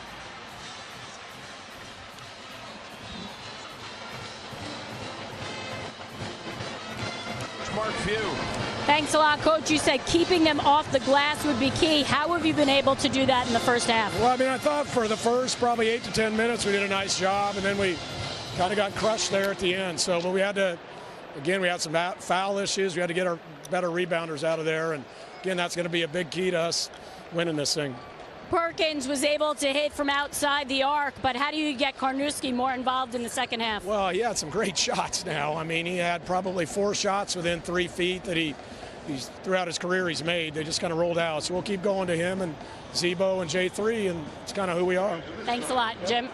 Mark Few. Thanks a lot, Coach. You said keeping them off the glass would be key. How have you been able to do that in the first half? Well, I mean, I thought for the first probably 8 to 10 minutes we did a nice job, and then we kind of got crushed there at the end. So, but we had to, again, we had some foul issues. We had to get our better rebounders out of there, and again, that's going to be a big key to us winning this thing. Perkins was able to hit from outside the arc, but how do you get Karnowski more involved in the second half? Well, he had some great shots now. I mean, he had probably 4 shots within 3 feet that he's throughout his career he's made. They just kind of rolled out. So we'll keep going to him and Zebo and J3, and it's kind of who we are. Thanks a lot, Jim.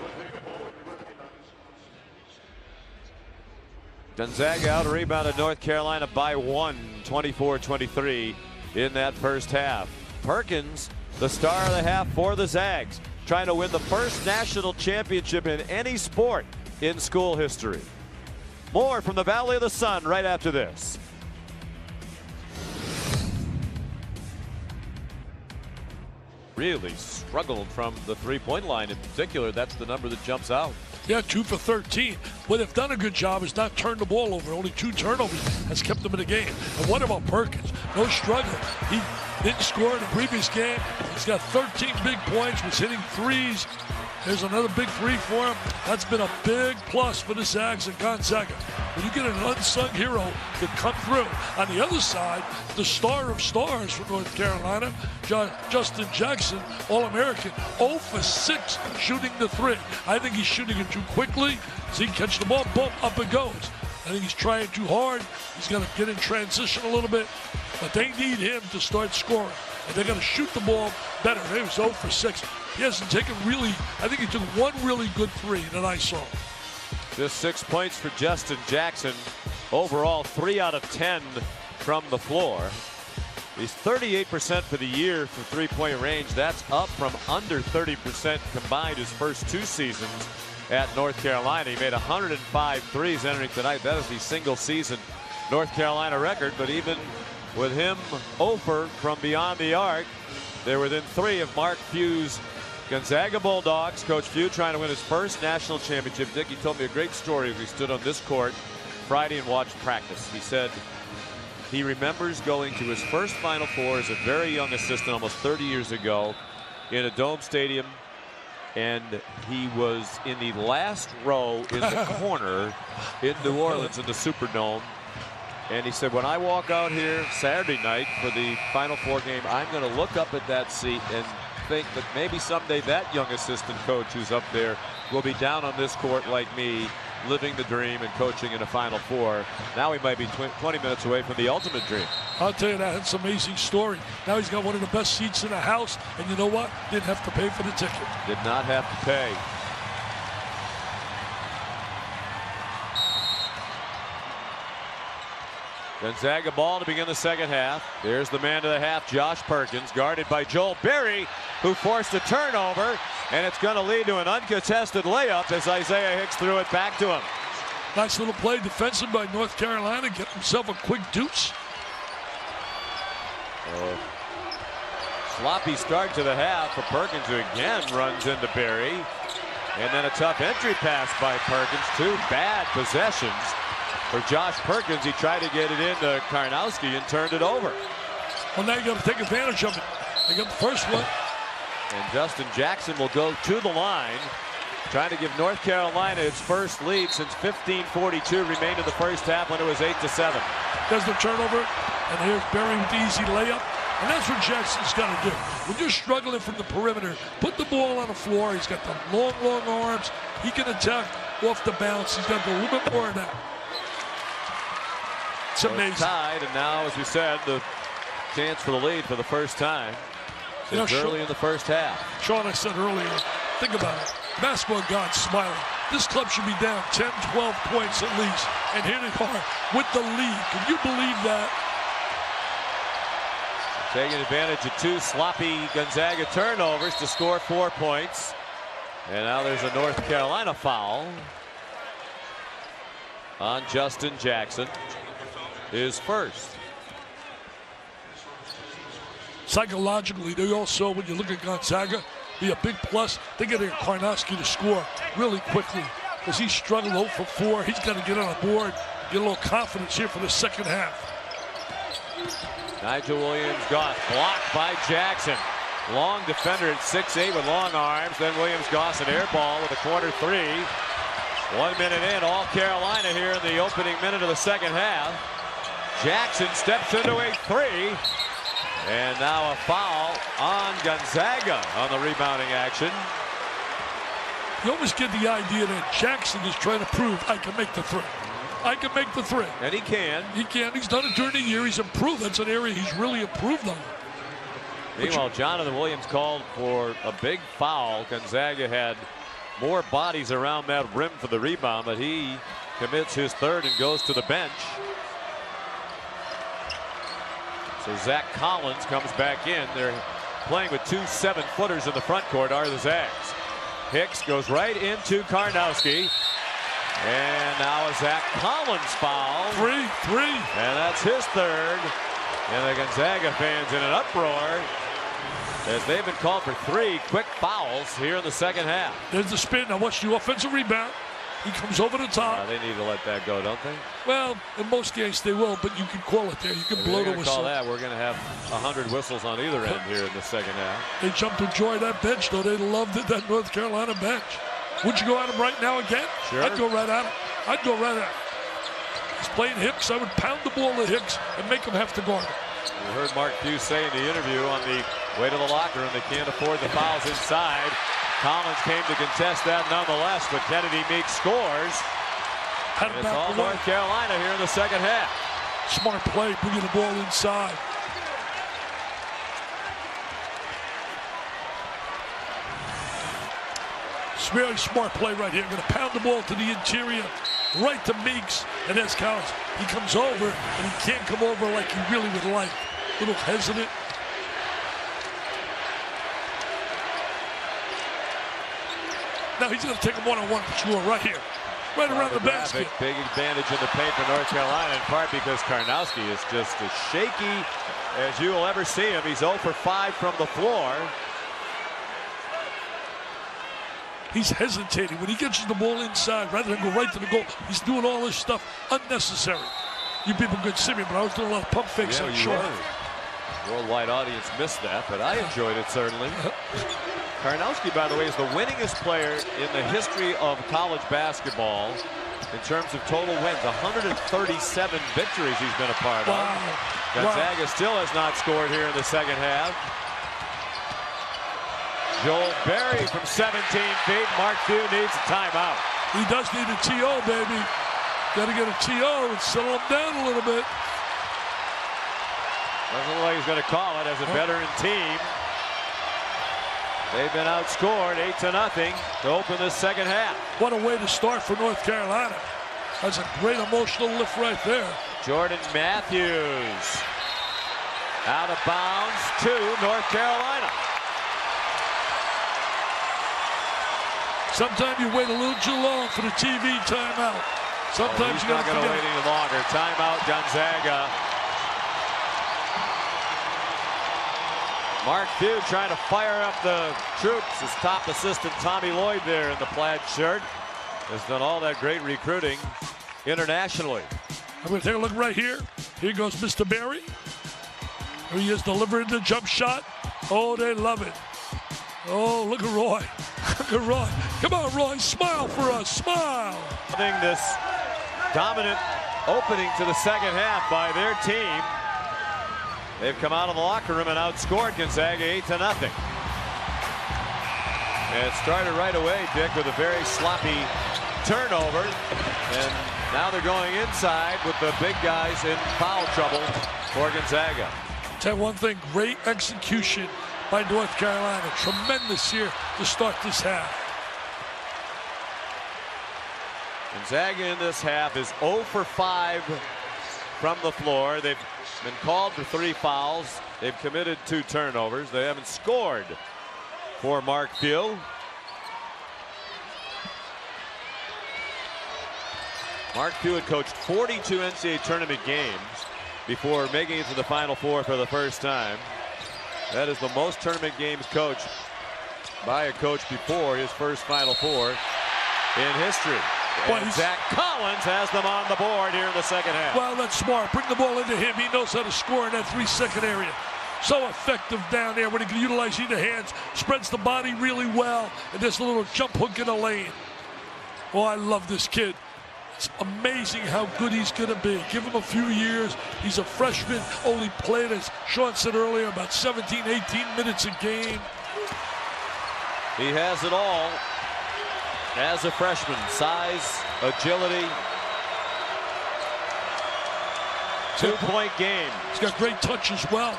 Gonzaga out rebounded North Carolina by 1, 24-23 in that first half. Perkins, the star of the half for the Zags, trying to win the first national championship in any sport in school history. More from the Valley of the Sun right after this. Really struggled from the three-point line in particular. That's the number that jumps out. Yeah, 2 for 13. What they've done a good job is not turn the ball over. Only 2 turnovers has kept them in the game. And what about Perkins? No struggle. He didn't score in the previous game. He's got 13 big points, was hitting threes. There's another big 3 for him. That's been a big plus for the Zags and Gonzaga. When you get an unsung hero to come through. On the other side, the star of stars from North Carolina, Justin Jackson, All-American, 0 for 6 shooting the 3. I think he's shooting it too quickly. So he can catch the ball, boom, up it goes. I think he's trying too hard. He's going to get in transition a little bit. But they need him to start scoring. And they're going to shoot the ball better. He was 0 for 6. He hasn't taken really, I think he took 1 really good 3 that I saw. Just 6 points for Justin Jackson. Overall, 3 out of 10 from the floor. He's 38% for the year from three-point range. That's up from under 30% combined his first 2 seasons at North Carolina. He made 105 threes entering tonight. That is the single season North Carolina record. But even with him over from beyond the arc, they're within 3 of Mark Few's Gonzaga Bulldogs. Coach Few trying to win his first national championship. Dick, he told me a great story as we stood on this court Friday and watched practice. He said he remembers going to his first Final Four as a very young assistant almost 30 years ago in a dome stadium, and he was in the last row in the corner in New Orleans in the Superdome. And he said, when I walk out here Saturday night for the Final Four game, I'm going to look up at that seat and think that maybe someday that young assistant coach who's up there will be down on this court like me, living the dream and coaching in a Final Four. Now he might be 20 minutes away from the ultimate dream. I'll tell you, that's an amazing story. Now he's got one of the best seats in the house, and you know what? Didn't have to pay for the ticket. Did not have to pay. Gonzaga ball to begin the second half. There's the man to the half, Josh Perkins, guarded by Joel Berry, who forced a turnover, and it's going to lead to an uncontested layup as Isaiah Hicks threw it back to him. Nice little play defensive by North Carolina, get himself a quick deuce. Sloppy start to the half for Perkins, who again runs into Berry. And then a tough entry pass by Perkins. 2 bad possessions for Josh Perkins. He tried to get it into Karnowski and turned it over. Well, now you got to take advantage of it. They got the first one. And Justin Jackson will go to the line trying to give North Carolina its first lead since 15:42 remained in the first half when it was 8-7. Does the turnover, and here's Berry with the easy layup. And that's what Jackson's got to do. When you're struggling from the perimeter, put the ball on the floor. He's got the long, long arms. He can attack off the bounce. He's got to do a little bit more of that. It's amazing. It's tied, and now, as we said, the chance for the lead for the first time. It's early in the first half. Sean, I said earlier, think about it. Basketball gods smiling. This club should be down 10, 12 points at least. And here they are with the lead. Can you believe that? Taking advantage of two sloppy Gonzaga turnovers to score 4 points. And now there's a North Carolina foul on Justin Jackson. His first. Psychologically, they also, when you look at Gonzaga, be a big plus. They get Karnowski to score really quickly because he struggled 0 for 4. He's got to get on the board, get a little confidence here for the second half. Nigel Williams-Goss blocked by Jackson. Long defender at 6'8" with long arms. Then Williams-Goss an air ball with a corner three. 1 minute in, all Carolina here in the opening minute of the second half. Jackson steps into a three. And now a foul on Gonzaga on the rebounding action. You almost get the idea that Jackson is trying to prove I can make the three. I can make the three. And he can. He can. He's done it during the year. He's improved. That's an area he's really improved on. Meanwhile, Jonathan Williams called for a big foul. Gonzaga had more bodies around that rim for the rebound, but he commits his third and goes to the bench. So Zach Collins comes back in. They're playing with two 7-footers in the front court, are the Zags. Hicks goes right into Karnowski. And now a Zach Collins foul. Three. And that's his third. And the Gonzaga fans in an uproar as they've been called for 3 quick fouls here in the second half. There's the spin. Now watch the offensive rebound. He comes over the top. They need to let that go, don't they? Well, in most games they will, but you can call it there. You can blow the whistle. Call that. We're going to have 100 whistles on either end here in the second half. They jumped to joy that bench, though. They loved it, that North Carolina bench. Would you go at him right now again? Sure. I'd go right at him. I'd go right at him. He's playing Hicks. I would pound the ball to Hicks and make him have to guard it. We heard Mark Hughes say in the interview on the way to the locker room they can't afford the fouls inside. Collins came to contest that nonetheless, but Kennedy Meeks scores. And it's all North Carolina here in the second half. Smart play, bringing the ball inside. It's very smart play right here. Going to pound the ball to the interior, right to Meeks, and there's Collins. He comes over, and he can't come over like he really would like. A little hesitant. Now he's going to take him one-on-one for sure, right here. Right around the basket. Big advantage in the paint for North Carolina, in part because Karnowski is just as shaky as you will ever see him. He's 0 for 5 from the floor. He's hesitating. When he gets the ball inside, rather than go right to the goal, he's doing all this stuff unnecessary. You people could see me, but I was doing a lot of pump fakes on short. Worldwide audience missed that, but I enjoyed it certainly. Karnowski, by the way, is the winningest player in the history of college basketball in terms of total wins. 137 victories he's been a part of. Gonzaga still has not scored here in the second half. Joel Berry from 17 feet. Mark Few needs a timeout. He does need a TO, baby. Got to get a TO and settle him down a little bit. Doesn't look like he's going to call it as a veteran team. They've been outscored 8-0 to open this second half. What a way to start for North Carolina. That's a great emotional lift right there. Jordan Matthews out of bounds to North Carolina. Sometimes you wait a little too long for the TV timeout. Sometimes you got to wait any longer. Timeout, Gonzaga. Mark Few trying to fire up the troops. His top assistant Tommy Lloyd there in the plaid shirt has done all that great recruiting internationally. I'm going to take a look right here. Here goes Mr. Berry. Here he is delivering the jump shot. Oh, they love it. Oh, look at Roy. Roy. Come on, Roy, smile for us, smile. This dominant opening to the second half by their team. They've come out of the locker room and outscored Gonzaga 8-0. And it started right away, Dick, with a very sloppy turnover. And now they're going inside with the big guys in foul trouble for Gonzaga. Tell you one thing, great execution by North Carolina. Tremendous here to start this half. Gonzaga in this half is 0 for 5 from the floor. They've been called for 3 fouls. They've committed 2 turnovers. They haven't scored for Mark Few. Mark Few had coached 42 NCAA tournament games before making it to the Final Four for the first time. That is the most tournament games coached by a coach before his first Final Four in history. And Zach Collins has them on the board here in the second half. Well, that's smart. Bring the ball into him. He knows how to score in that 3-second area. So effective down there when he can utilize either hands. Spreads the body really well. And there's a little jump hook in the lane. Oh, I love this kid. It's amazing how good he's going to be. Give him a few years. He's a freshman. Only played, as Sean said earlier, about 17, 18 minutes a game. He has it all as a freshman. Size, agility. 2-point game. He's got great touch as well.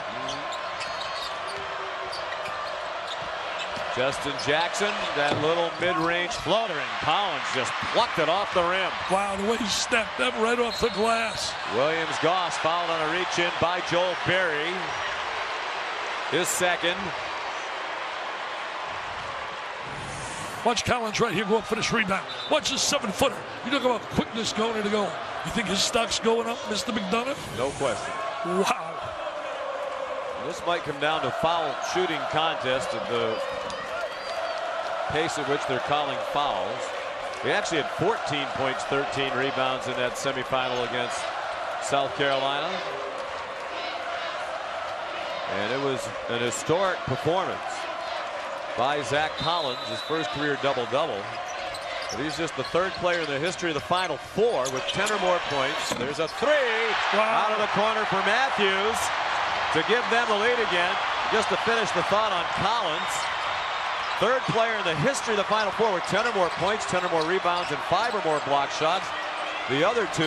Justin Jackson, that little mid-range floater, and Collins just plucked it off the rim. Wow, the way he snapped that right off the glass. Williams-Goss fouled on a reach-in by Joel Berry. His second. Watch Collins right here go up for this rebound. Watch this 7-footer. You talk about quickness going into goal. You think his stock's going up, Mr. McDonough? No question. Wow. This might come down to foul shooting contest at the pace at which they're calling fouls. He actually had 14 points, 13 rebounds in that semifinal against South Carolina. And it was an historic performance by Zach Collins, his first career double-double. But he's just the 3rd player in the history of the Final Four with 10 or more points. There's a 3 out of the corner for Matthews to give them the lead again. Just to finish the thought on Collins. 3rd player in the history of the Final Four with 10 or more points, 10 or more rebounds, and 5 or more block shots. The other 2,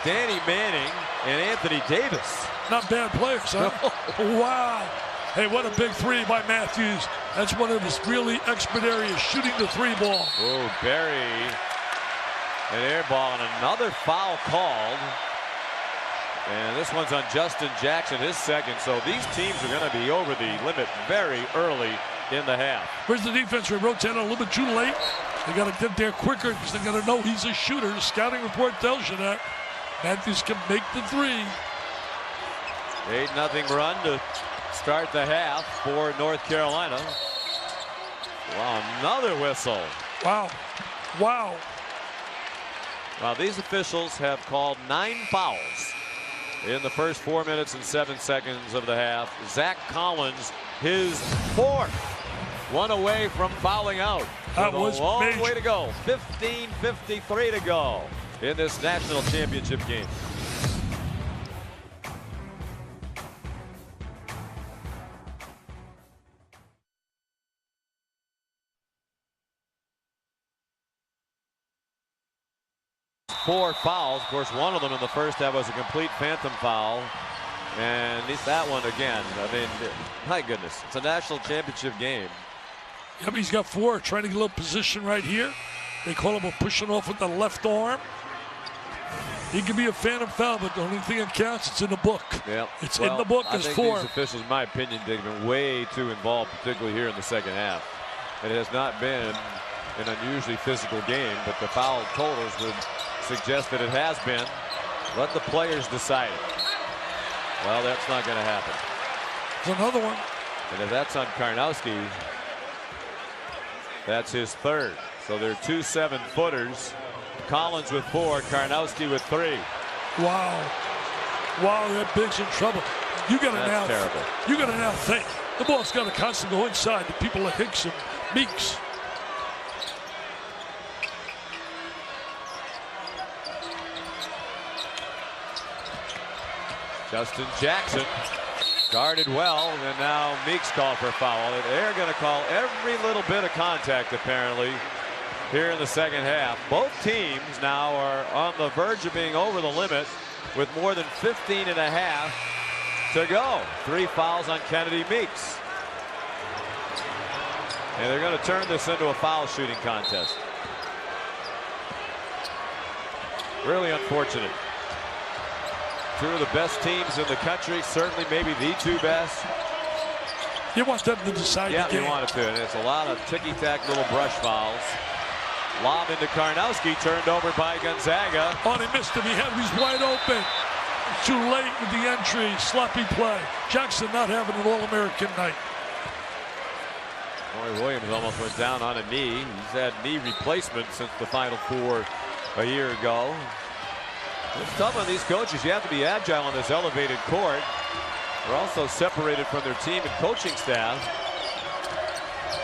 Danny Manning and Anthony Davis. Not bad players, huh? No. Wow. Hey, what a big 3 by Matthews. That's one of his really expert areas, shooting the 3-ball. Oh, Berry. An air ball and another foul called. And this one's on Justin Jackson, his second. So these teams are going to be over the limit very early in the half. Where's the defense? We rotated a little bit too late. They got to get there quicker because they got to know he's a shooter. The scouting report tells you that. Matthews can make the 3. 8-0 run to start the half for North Carolina. Wow, another whistle. Wow. Wow. Now these officials have called 9 fouls in the first 4 minutes and 7 seconds of the half. Zach Collins, his 4th. 1 away from fouling out. That was a long major. way to go. 15:53 to go in this national championship game. Four fouls. Of course, one of them in the first half was a complete phantom foul. And that one again, I mean, my goodness, it's a national championship game. Yep, he's got 4, trying to get a little position right here. They call him a pushing off with the left arm. He can be a phantom foul, but the only thing that counts, it's in the book. Yep. It's in the book as 4. These officials, in my opinion, they've been way too involved, particularly here in the second half. It has not been an unusually physical game, but the foul totals would suggest that it has been. Let the players decide it. Well, that's not going to happen. There's another one. And if that's on Karnowski, that's his 3rd. So they're 2 7-footers. Collins with 4, Karnowski with 3. Wow. Wow, that Big's in trouble. You got to now. Terrible. You got to now think. The ball's got to constantly go inside to people like Hicks and Meeks. Justin Jackson guarded well, and now Meeks called for a foul. They're going to call every little bit of contact apparently here in the second half. Both teams now are on the verge of being over the limit with more than 15 and a half to go. 3 fouls on Kennedy Meeks. And they're going to turn this into a foul shooting contest. Really unfortunate. 2 of the best teams in the country, certainly maybe the 2 best. You want them to decide the game. You want it to, and it's a lot of ticky-tack little brush fouls. Lob into Karnowski, turned over by Gonzaga. Oh, they missed him. He's wide open. Too late with the entry. Sloppy play. Jackson not having an All-American night. Roy Williams almost went down on a knee. He's had knee replacement since the Final Four a year ago. It's tough on these coaches. You have to be agile on this elevated court. They're also separated from their team and coaching staff.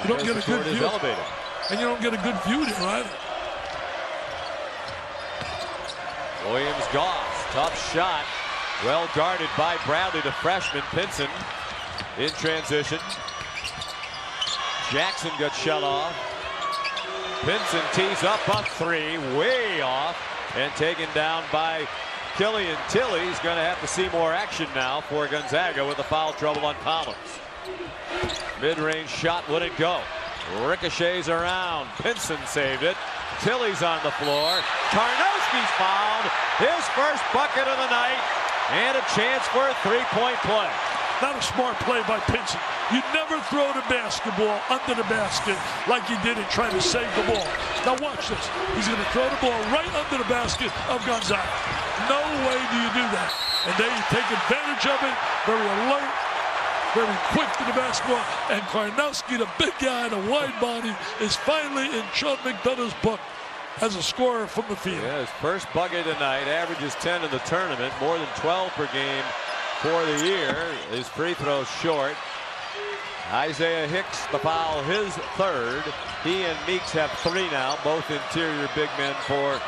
You don't get a good view. Elevated. And you don't get a good view there either. Williams Goss, tough shot. Well guarded by Bradley, the freshman. Pinson in transition. Jackson got shut off. Pinson tees up a 3, way off, and taken down by Killian Tilly. He's going to have to see more action now for Gonzaga with the foul trouble on Collins. Mid-range shot wouldn't go. Ricochets around. Pinson saved it. Tilly's on the floor. Karnowski's fouled. His first bucket of the night, and a chance for a 3-point play. Not a smart play by Pinson. You never throw the basketball under the basket like he did in trying to save the ball. Now watch this. He's going to throw the ball right under the basket of Gonzaga. No way do you do that. And they take advantage of it. Very alert, very quick to the basketball. And Karnowski, the big guy, the wide body, is finally in Sean McDonough's book as a scorer from the field. Yeah, his first bucket tonight, averages 10 in the tournament, more than 12 per game for the year. His free throws short. Isaiah Hicks, the foul, his 3rd. He and Meeks have 3 now, both interior big men for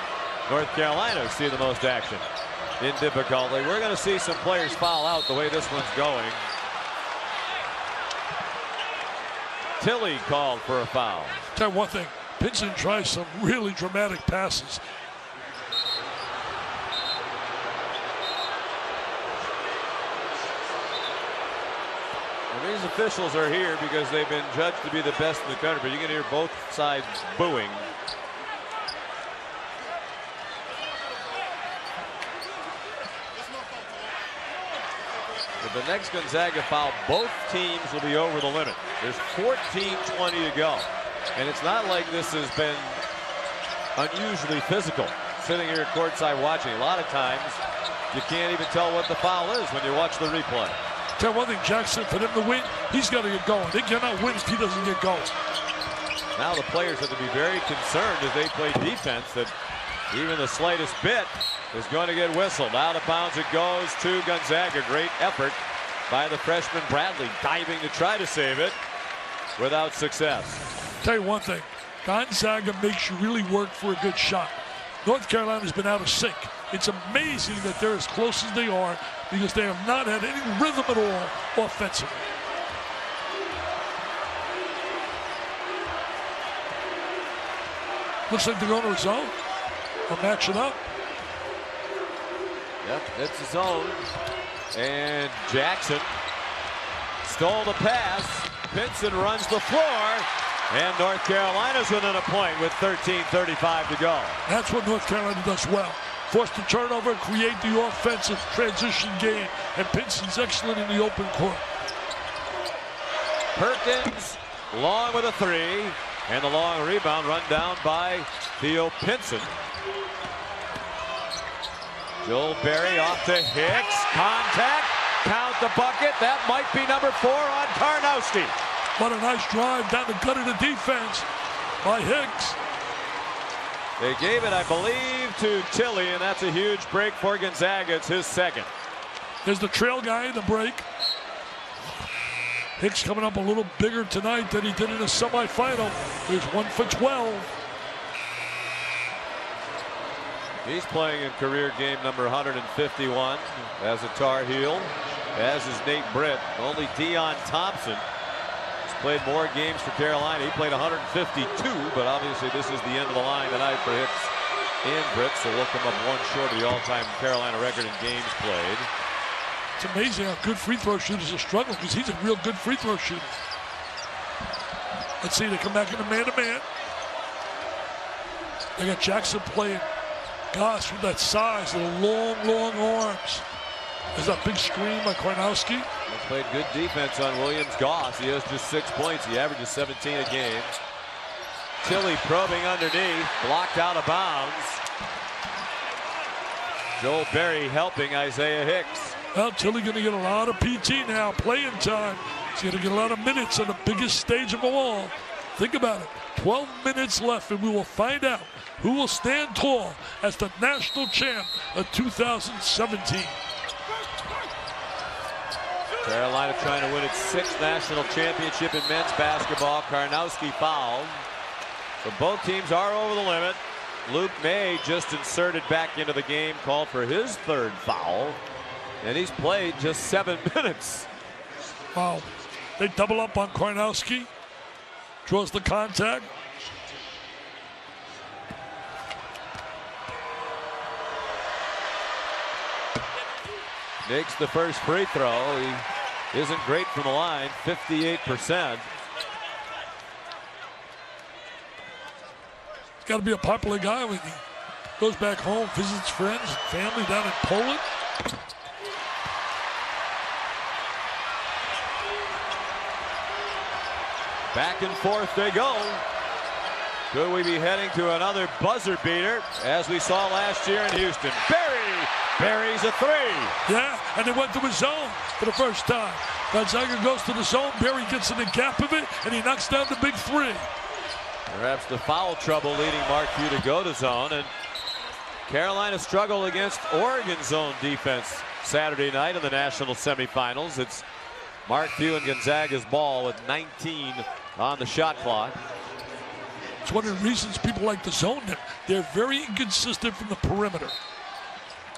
North Carolina, see the most action in difficulty. We're going to see some players foul out the way this one's going. Tilly called for a foul. Tell you one thing, Pinson tries some really dramatic passes. These officials are here because they've been judged to be the best in the country, but you can hear both sides booing. With the next Gonzaga foul, both teams will be over the limit. There's 14:20 to go. And it's not like this has been unusually physical. Sitting here courtside watching, a lot of times you can't even tell what the foul is when you watch the replay. Tell one thing, Jackson, for them to win, he's got to get going. They cannot win if he doesn't get going. Now the players have to be very concerned as they play defense that even the slightest bit is going to get whistled. Out of bounds it goes to Gonzaga. Great effort by the freshman Bradley, diving to try to save it without success. Tell you one thing, Gonzaga makes you really work for a good shot. North Carolina's been out of sync. It's amazing that they're as close as they are because they have not had any rhythm at all offensively. Looks like they're going to a zone. They'll match it up. Yep, it's a zone. And Jackson stole the pass. Pinson runs the floor. And North Carolina's within a point with 13:35 to go. That's what North Carolina does well. Force the turnover and create the offensive transition game. And Pinson's excellent in the open court. Perkins long with a 3. And the long rebound run down by Theo Pinson. Joel Berry off to Hicks. Contact. Count the bucket. That might be number 4 on Karnowski. What a nice drive down the gut of the defense by Hicks. They gave it, I believe, to Tilly, and that's a huge break for Gonzaga. It's his 2nd. There's the trail guy in the break. Hicks coming up a little bigger tonight than he did in the semifinal. He's 1 for 12. He's playing in career game number 151 as a Tar Heel, as is Nate Britt. Only Deon Thompson has played more games for Carolina. He played 152, but obviously this is the end of the line tonight for Hicks and Britt, so we'll come up one short of the all-time Carolina record in games played. It's amazing how good free throw shooters are struggling, because he's a real good free throw shooter. Let's see, they come back into man-to-man. They got Jackson playing Goss with that size, the long arms. There's that big screen by Karnowski. They played good defense on Williams Goss. He has just 6 points. He averages 17 a game. Tilly probing underneath, blocked out of bounds. Joel Berry helping Isaiah Hicks. Well, Tilly going to get a lot of PT now, playing time. He's going to get a lot of minutes on the biggest stage of them all. Think about it. 12 minutes left, and we will find out who will stand tall as the national champ of 2017. Carolina trying to win its 6th national championship in men's basketball. Karnowski fouled. So both teams are over the limit. Luke May just inserted back into the game, called for his 3rd foul. And he's played just 7 minutes. Wow. They double up on Karnowski. Draws the contact. Makes the first free throw. He isn't great from the line, 58%. He's got to be a popular guy when he goes back home, visits friends and family down in Poland. Back and forth they go. Could we be heading to another buzzer beater as we saw last year in Houston? Berry's a 3. Yeah, and they went to his zone for the first time. Gonzaga goes to the zone. Berry gets in the gap of it, and he knocks down the big 3. Perhaps the foul trouble leading Mark Few to go to zone, and Carolina struggled against Oregon's zone defense Saturday night in the national semifinals. It's Mark Few and Gonzaga's ball with 19 on the shot clock. It's one of the reasons people like to zone them. They're very inconsistent from the perimeter.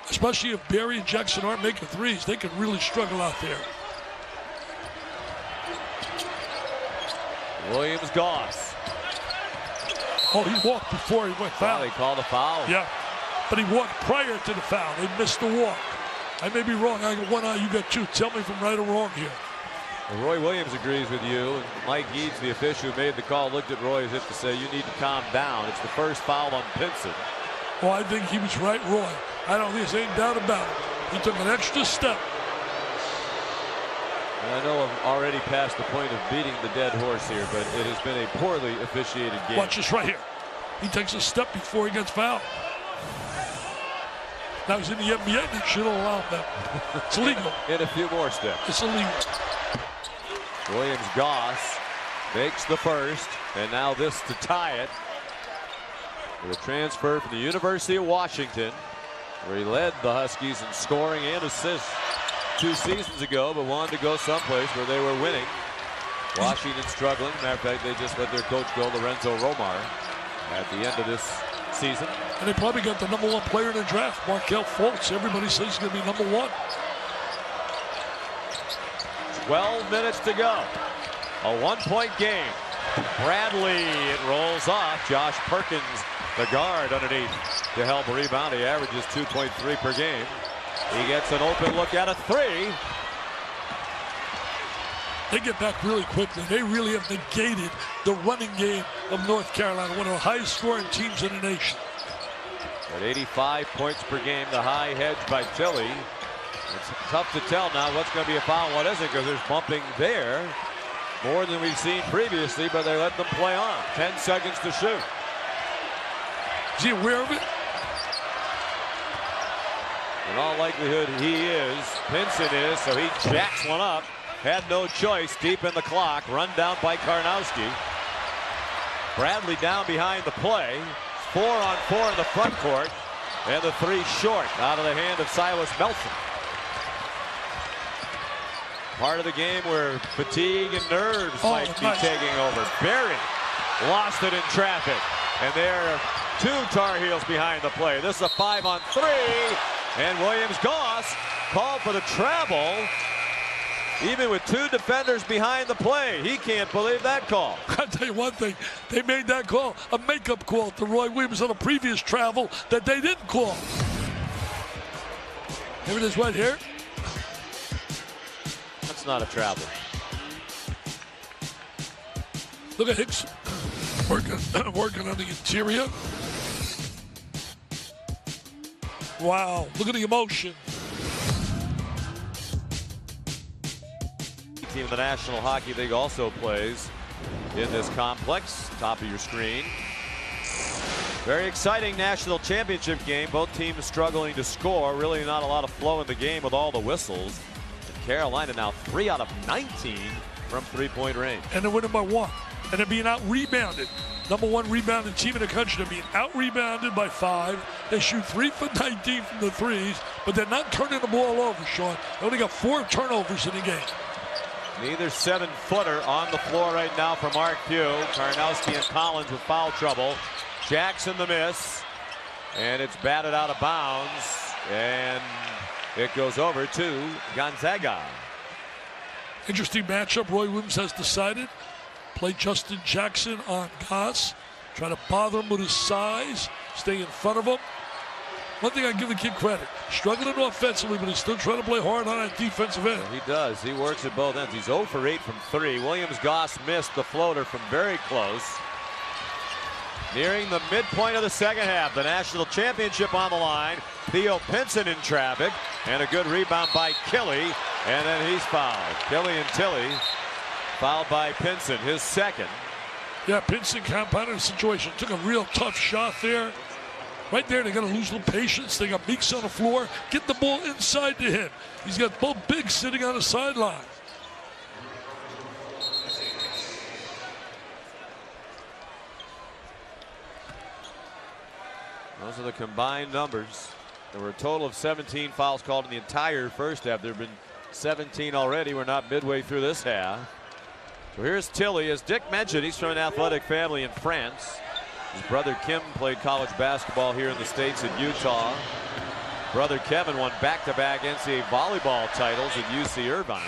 Especially if Berry and Jackson aren't making threes, they can really struggle out there. Williams Goss. Oh, he walked before he went foul. They called a foul. Yeah, but he walked prior to the foul. They missed the walk. I may be wrong. I got 1 eye, you got 2. Tell me if I'm right or wrong here. Well, Roy Williams agrees with you. And Mike Eads, the official who made the call, looked at Roy as if to say, you need to calm down. It's the first foul on Pinson. Well, I think he was right, Roy. I don't think there's any doubt about it. He took an extra step. And I know I've already passed the point of beating the dead horse here, but it has been a poorly officiated game. Watch this right here. He takes a step before he gets fouled. Now he's in the NBA, and they should allow him that. It's illegal. In a few more steps. It's illegal. Williams Goss makes the first, and now this to tie it. With a transfer from the University of Washington, where he led the Huskies in scoring and assists 2 seasons ago, but wanted to go someplace where they were winning. Washington struggling. Matter of fact, they just let their coach go, Lorenzo Romar, at the end of this season. And they probably got the #1 player in the draft, Markelle Fultz. Everybody says he's going to be #1. 12 minutes to go. A 1-point game. Bradley, it rolls off. Josh Perkins, the guard, underneath to help rebound. He averages 2.3 per game. He gets an open look at a 3. They get back really quickly. They really have negated the running game of North Carolina, one of the highest scoring teams in the nation. At 85 points per game, the high hedge by Tilly. It's tough to tell now what's going to be a foul, what isn't, because there's bumping there. More than we've seen previously, but they let them play on. 10 seconds to shoot. Is he aware of it? In all likelihood, he is. Pinson is, so he jacks one up. Had no choice deep in the clock. Run down by Karnowski. Bradley down behind the play. 4-on-4 in the front court. And the 3 short out of the hand of Silas Melton. Part of the game where fatigue and nerves might be taking over. Berry lost it in traffic. And they're Two Tar Heels behind the play. This is a 5-on-3. And Williams-Goss called for the travel. Even with two defenders behind the play. He can't believe that call. I'll tell you one thing. They made that call, a makeup call to Roy Williams on a previous travel that they didn't call. Here it is right here. That's not a travel. Look at Hicks working on the interior. Wow, look at the emotion. Team of the National Hockey League also plays in this complex. Top of your screen. Very exciting national championship game. Both teams struggling to score. Really not a lot of flow in the game with all the whistles. And Carolina now 3 out of 19 from three-point range. And they're winning by 1. And they're being out-rebounded. Number 1 rebounding team in the country. They're being out-rebounded by 5. They shoot 3 for 19 from the threes, but they're not turning the ball over, Sean. They only got 4 turnovers in the game. Neither 7-footer on the floor right now for Mark Pugh. Karnowski and Collins with foul trouble. Jackson the miss. And it's batted out of bounds. And it goes over to Gonzaga. Interesting matchup. Roy Williams has decided. Play Justin Jackson on Goss. Try to bother him with his size. Stay in front of him. One thing I give the kid credit. Struggling offensively, but he's still trying to play hard on that defensive end. He does. He works at both ends. He's 0 for 8 from 3. Williams-Goss missed the floater from very close. Nearing the midpoint of the second half. The national championship on the line. Theo Pinson in traffic. And a good rebound by Killy. And then he's fouled. Killy and Tilly fouled by Pinson, his second. Yeah, Pinson compounded the situation. Took a real tough shot there. Right there, they're going to lose a little patience. They got Meeks on the floor. Get the ball inside to him. He's got both bigs sitting on the sideline. Those are the combined numbers. There were a total of 17 fouls called in the entire first half. There have been 17 already. We're not midway through this half. So here's Tilly. As Dick mentioned, he's from an athletic family in France. His brother Kim played college basketball here in the States in Utah. Brother Kevin won back-to-back NCAA volleyball titles at UC Irvine.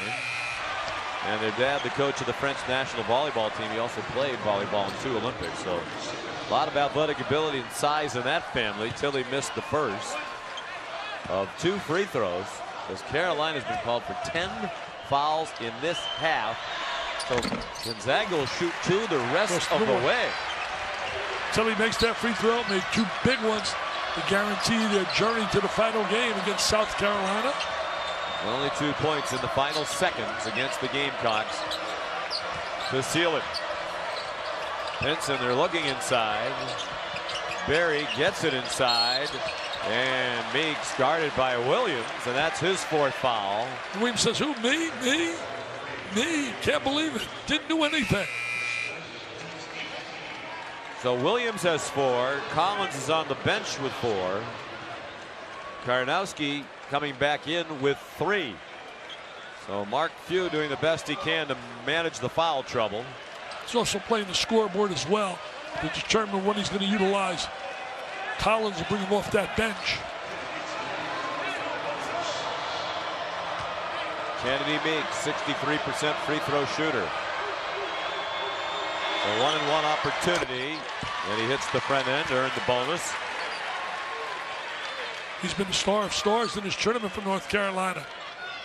And their dad, the coach of the French national volleyball team, he also played volleyball in 2 Olympics. So a lot of athletic ability and size in that family. Tilly missed the first of 2 free throws, as Carolina's been called for 10 fouls in this half. So Gonzaga will shoot 2 the rest of the way. Tilly makes that free throw, made 2 big ones to guarantee their journey to the final game against South Carolina. Only 2 points in the final seconds against the Gamecocks to seal it. Pinson, they're looking inside. Barry gets it inside. And Meeks guarded by Williams, and that's his 4th foul. Williams says, who, me? Me? Me? Can't believe it. Didn't do anything. So Williams has 4. Collins is on the bench with 4. Karnowski coming back in with 3. So Mark Few doing the best he can to manage the foul trouble. He's also playing the scoreboard as well to determine when he's going to utilize Collins to bring him off that bench. Kennedy Meeks, 63% free throw shooter. A 1-and-1 opportunity, and he hits the front end, earned the bonus. He's been the star of stars in this tournament for North Carolina.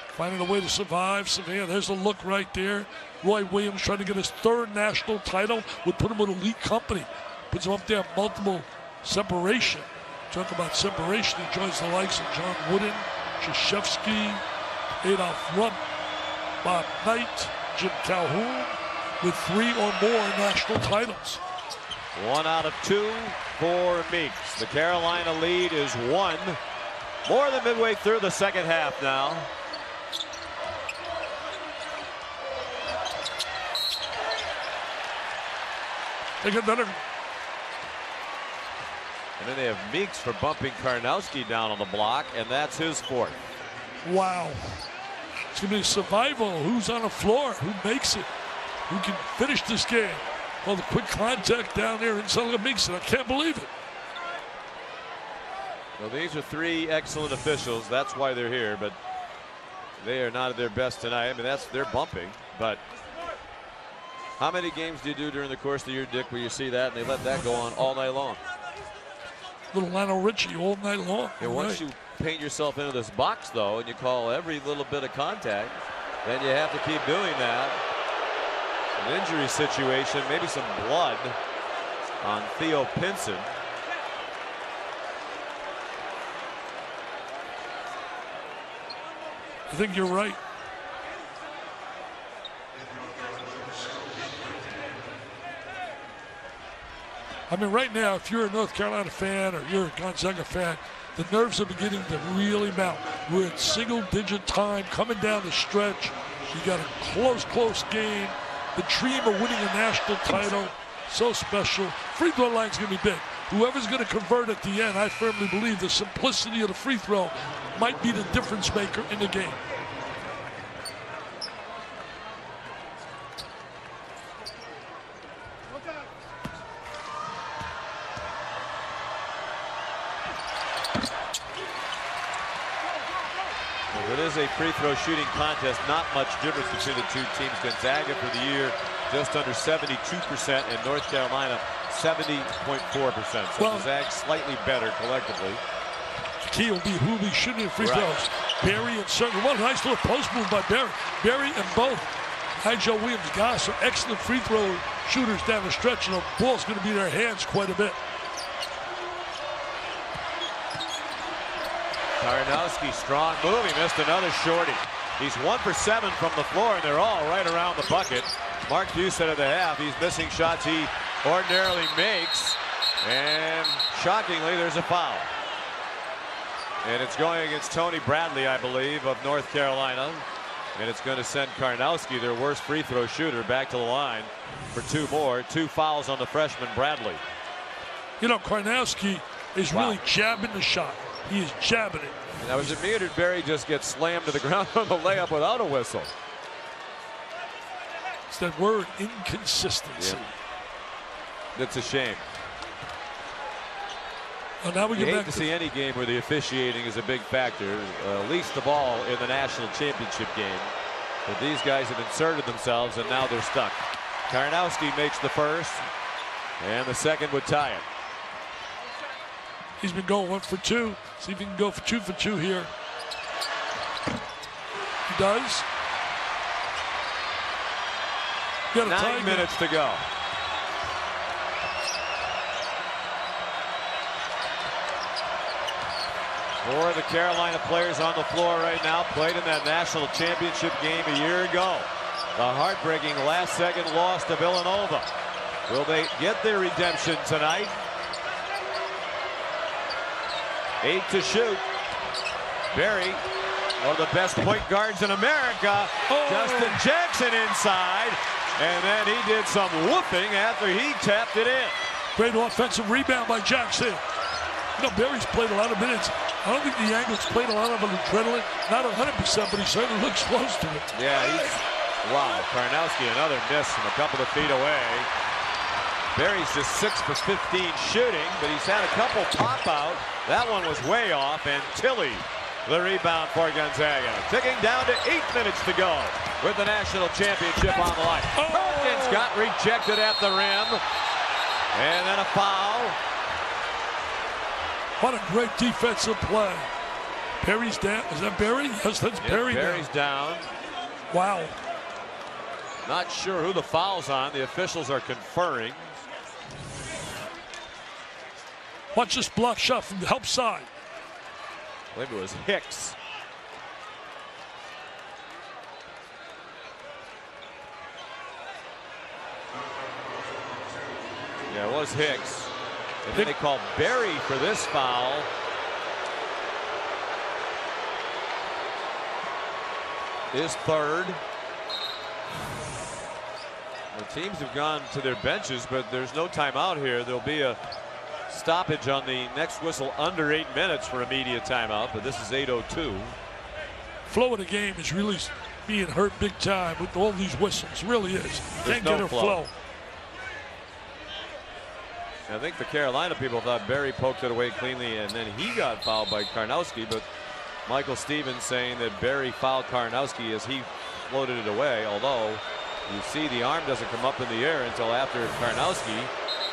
Finding a way to survive. Savannah, there's a look right there. Roy Williams trying to get his 3rd national title would put him with elite company. Puts him up there, multiple separation. Talk about separation. He joins the likes of John Wooden, Krzyzewski, Adolph Rupp, Bob Knight, Jim Calhoun, with 3 or more national titles. 1 out of 2 for Meeks. The Carolina lead is 1. More than midway through the second half now. They got another. And then they have Meeks for bumping Karnowski down on the block, and that's his 4th. Wow. It's going to be survival. Who's on the floor? Who makes it? Who can finish this game? Well, the quick contact down there inside of Meeks, and I can't believe it. Well, these are three excellent officials. That's why they're here, but they are not at their best tonight. I mean, they're bumping, but how many games do you do during the course of the year, Dick, where you see that and they let that go on all night long? Little Lionel Richie all night long. And once you paint yourself into this box, though, and you call every little bit of contact, then you have to keep doing that. An injury situation, maybe some blood on Theo Pinson. I think you're right. I mean, right now, if you're a North Carolina fan or you're a Gonzaga fan, the nerves are beginning to really mount. We're at single-digit time coming down the stretch. You got a close game. The dream of winning a national title, so special. Free throw line's going to be big. Whoever's going to convert at the end, I firmly believe the simplicity of the free throw might be the difference maker in the game. It is a free throw shooting contest. Not much difference between the two teams. Gonzaga for the year just under 72%, and North Carolina 70.4%. So well, Gonzaga slightly better collectively. The key will be who will be shooting free throws. Barry and Sutton. What a nice little post move by Barry. Barry and both Nigel Williams, Goss are excellent free throw shooters down the stretch, and the ball's going to be in their hands quite a bit. Tarheels, strong move. He missed another shorty. He's 1 for 7 from the floor, and they're all right around the bucket. Mark Busett at the half. He's missing shots he ordinarily makes. And shockingly, there's a foul. And it's going against Tony Bradley, I believe, of North Carolina. And it's going to send Karnowski, their worst free throw shooter, back to the line for 2 more. 2 fouls on the freshman Bradley. You know, Karnowski is really jabbing the shot. He is jabbing it. And that was it. Me or did Barry just get slammed to the ground on the layup without a whistle? It's that word, inconsistency. Yeah. That's a shame. Well, now we get you back hate to see any game where the officiating is a big factor, least of all in the national championship game. But these guys have inserted themselves, and now they're stuck. Karnowski makes the first, and the second would tie it. He's been going 1 for 2. See if he can go for 2 for 2 here. He does. Got a 9 minutes to go. Four of the Carolina players on the floor right now played in that national championship game a year ago. The heartbreaking last-second loss to Villanova. Will they get their redemption tonight? 8 to shoot. Barry, one of the best point guards in America. Justin Jackson inside. And then he did some whooping after he tapped it in. Great offensive rebound by Jackson. You know, Barry's played a lot of minutes. I don't think the Angles played a lot of adrenaline. Not 100%, but he certainly looks close to it. Yeah, wow. Karnowski, another miss from a couple of feet away. Barry's just 6 for 15 shooting, but he's had a couple pop out. That one was way off, and Tilley, the rebound for Gonzaga. Ticking down to 8 minutes to go with the national championship on the line. Perkins got rejected at the rim, and then a foul. What a great defensive play. Barry's down. Is that Barry? Yes, that's Barry. Barry's down. Wow. Not sure who the foul's on. The officials are conferring. Watch this block shot from the help side. I believe it was Hicks. Yeah, it was Hicks. And then they called Barry for this foul. His third. The teams have gone to their benches, but there's no timeout here. There'll be a stoppage on the next whistle under 8 minutes for immediate timeout, but this is 8:02. Flow of the game is really being hurt big time with all these whistles. Really is. Can't get her flow. I think the Carolina people thought Berry poked it away cleanly and then he got fouled by Karnowski, but Michael Stevens saying that Berry fouled Karnowski as he floated it away, although you see the arm doesn't come up in the air until after Karnowski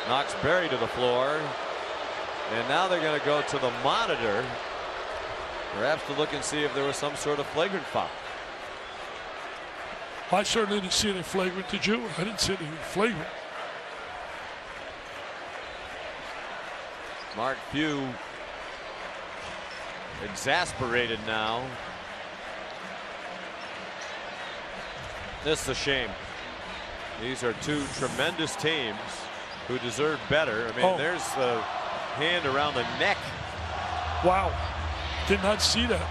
knocks Berry to the floor. And now they're going to go to the monitor, perhaps to look and see if there was some sort of flagrant foul. I certainly didn't see any flagrant. Did you? I didn't see any flagrant. Mark Few exasperated now. This is a shame. These are two tremendous teams who deserve better. I mean, there's the hand around the neck. Wow. Did not see that.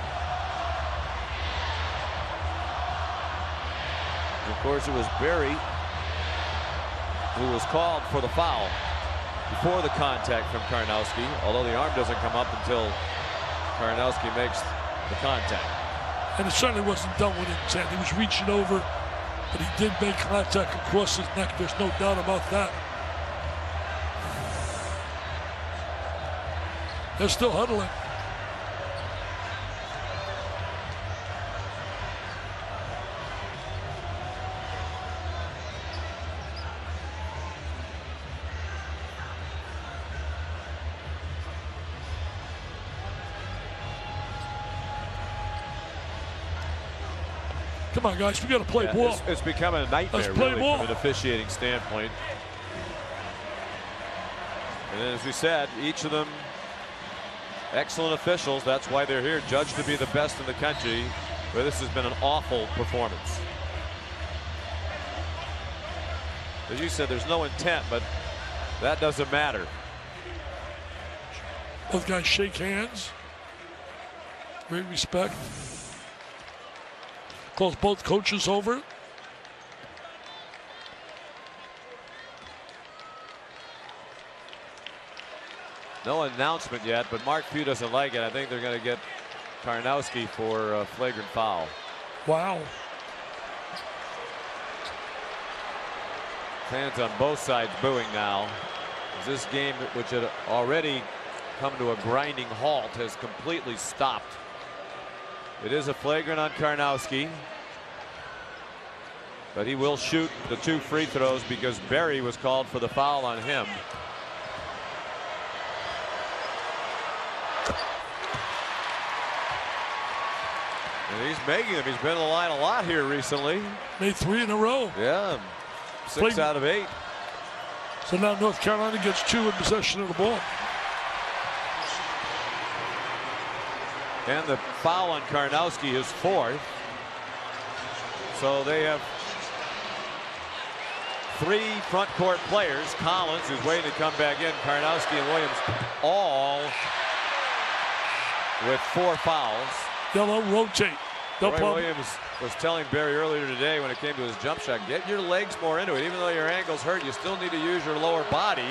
Of course, it was Berry who was called for the foul before the contact from Karnowski, although the arm doesn't come up until Karnowski makes the contact. And it certainly wasn't done with intent. He was reaching over, but he did make contact across his neck. There's no doubt about that. They're still huddling. Come on, guys, we got to play ball. It's becoming a nightmare, Let's play really, ball. from an officiating standpoint. And as we said, each of them excellent officials. That's why they're here, judged to be the best in the country. But this has been an awful performance. As you said, there's no intent, but that doesn't matter. Both guys shake hands. Great respect. Calls both coaches over. No announcement yet, but Mark Few doesn't like it. I think they're going to get Karnowski for a flagrant foul. Wow. Fans on both sides booing now. As this game, which had already come to a grinding halt, has completely stopped. It is a flagrant on Karnowski, but he will shoot the 2 free throws because Berry was called for the foul on him. And he's making them. He's been in the line a lot here recently. Made 3 in a row. Yeah, 6 out of 8. So now North Carolina gets 2 in possession of the ball. And the foul on Karnowski is 4th. So they have 3 front court players. Collins, who's waiting to come back in, Karnowski and Williams, all with 4 fouls. They'll rotate. Roy Williams was telling Berry earlier today when it came to his jump shot, get your legs more into it. Even though your ankle's hurt, you still need to use your lower body.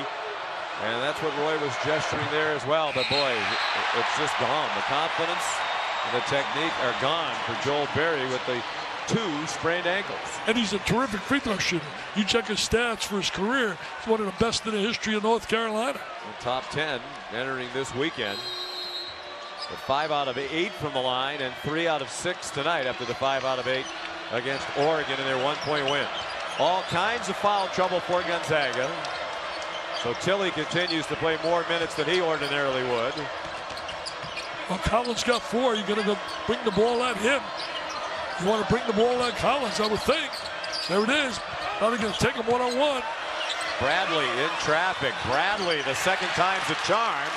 And that's what Roy was gesturing there as well. But boy, it's just gone. The confidence and the technique are gone for Joel Berry with the 2 sprained ankles. And he's a terrific free throw shooter. You check his stats for his career, he's one of the best in the history of North Carolina. The top 10 entering this weekend. With 5 out of 8 from the line and 3 out of 6 tonight after the 5 out of 8 against Oregon in their 1-point win. All kinds of foul trouble for Gonzaga. So Tilly continues to play more minutes than he ordinarily would. Well, Collins got 4. You're going to go bring the ball at him. You want to bring the ball at Collins, I would think. There it is. Now they're going to take him one-on-one. Bradley in traffic. Bradley, the second time's a charm.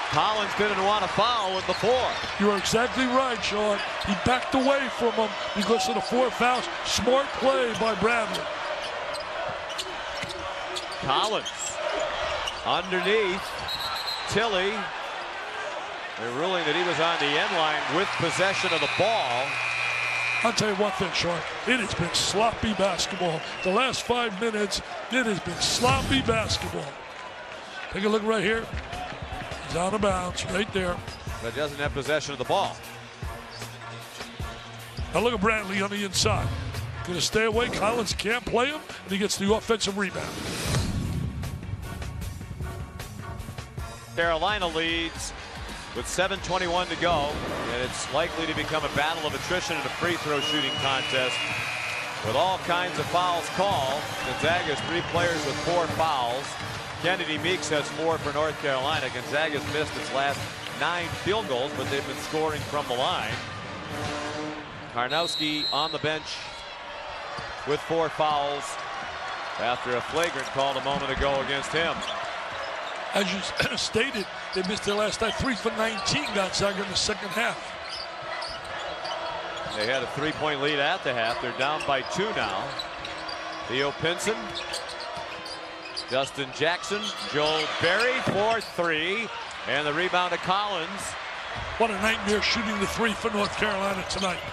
Collins didn't want to foul with the 4. You are exactly right, Sean. He backed away from him because of the 4 fouls. Smart play by Bradley. Collins underneath. Tilly. They're ruling that he was on the end line with possession of the ball. I'll tell you one thing, Sean. It has been sloppy basketball. The last 5 minutes, it has been sloppy basketball. Take a look right here. He's out of bounds right there. But doesn't have possession of the ball. Now look at Bradley on the inside. Going to stay away. Collins can't play him, and he gets the offensive rebound. Carolina leads with 7:21 to go, and it's likely to become a battle of attrition in a free throw shooting contest with all kinds of fouls called. Gonzaga's 3 players with 4 fouls. Kennedy Meeks has 4 for North Carolina. Gonzaga's missed its last 9 field goals, but they've been scoring from the line. Karnowski on the bench with 4 fouls after a flagrant called a moment ago against him. As you stated, they missed their last night. 3 for 19 Gonzaga in the second half. They had a 3-point lead at the half. They're down by 2 now. Theo Pinson, Justin Jackson, Joel Berry for 3, and the rebound to Collins. What a nightmare shooting the 3 for North Carolina tonight.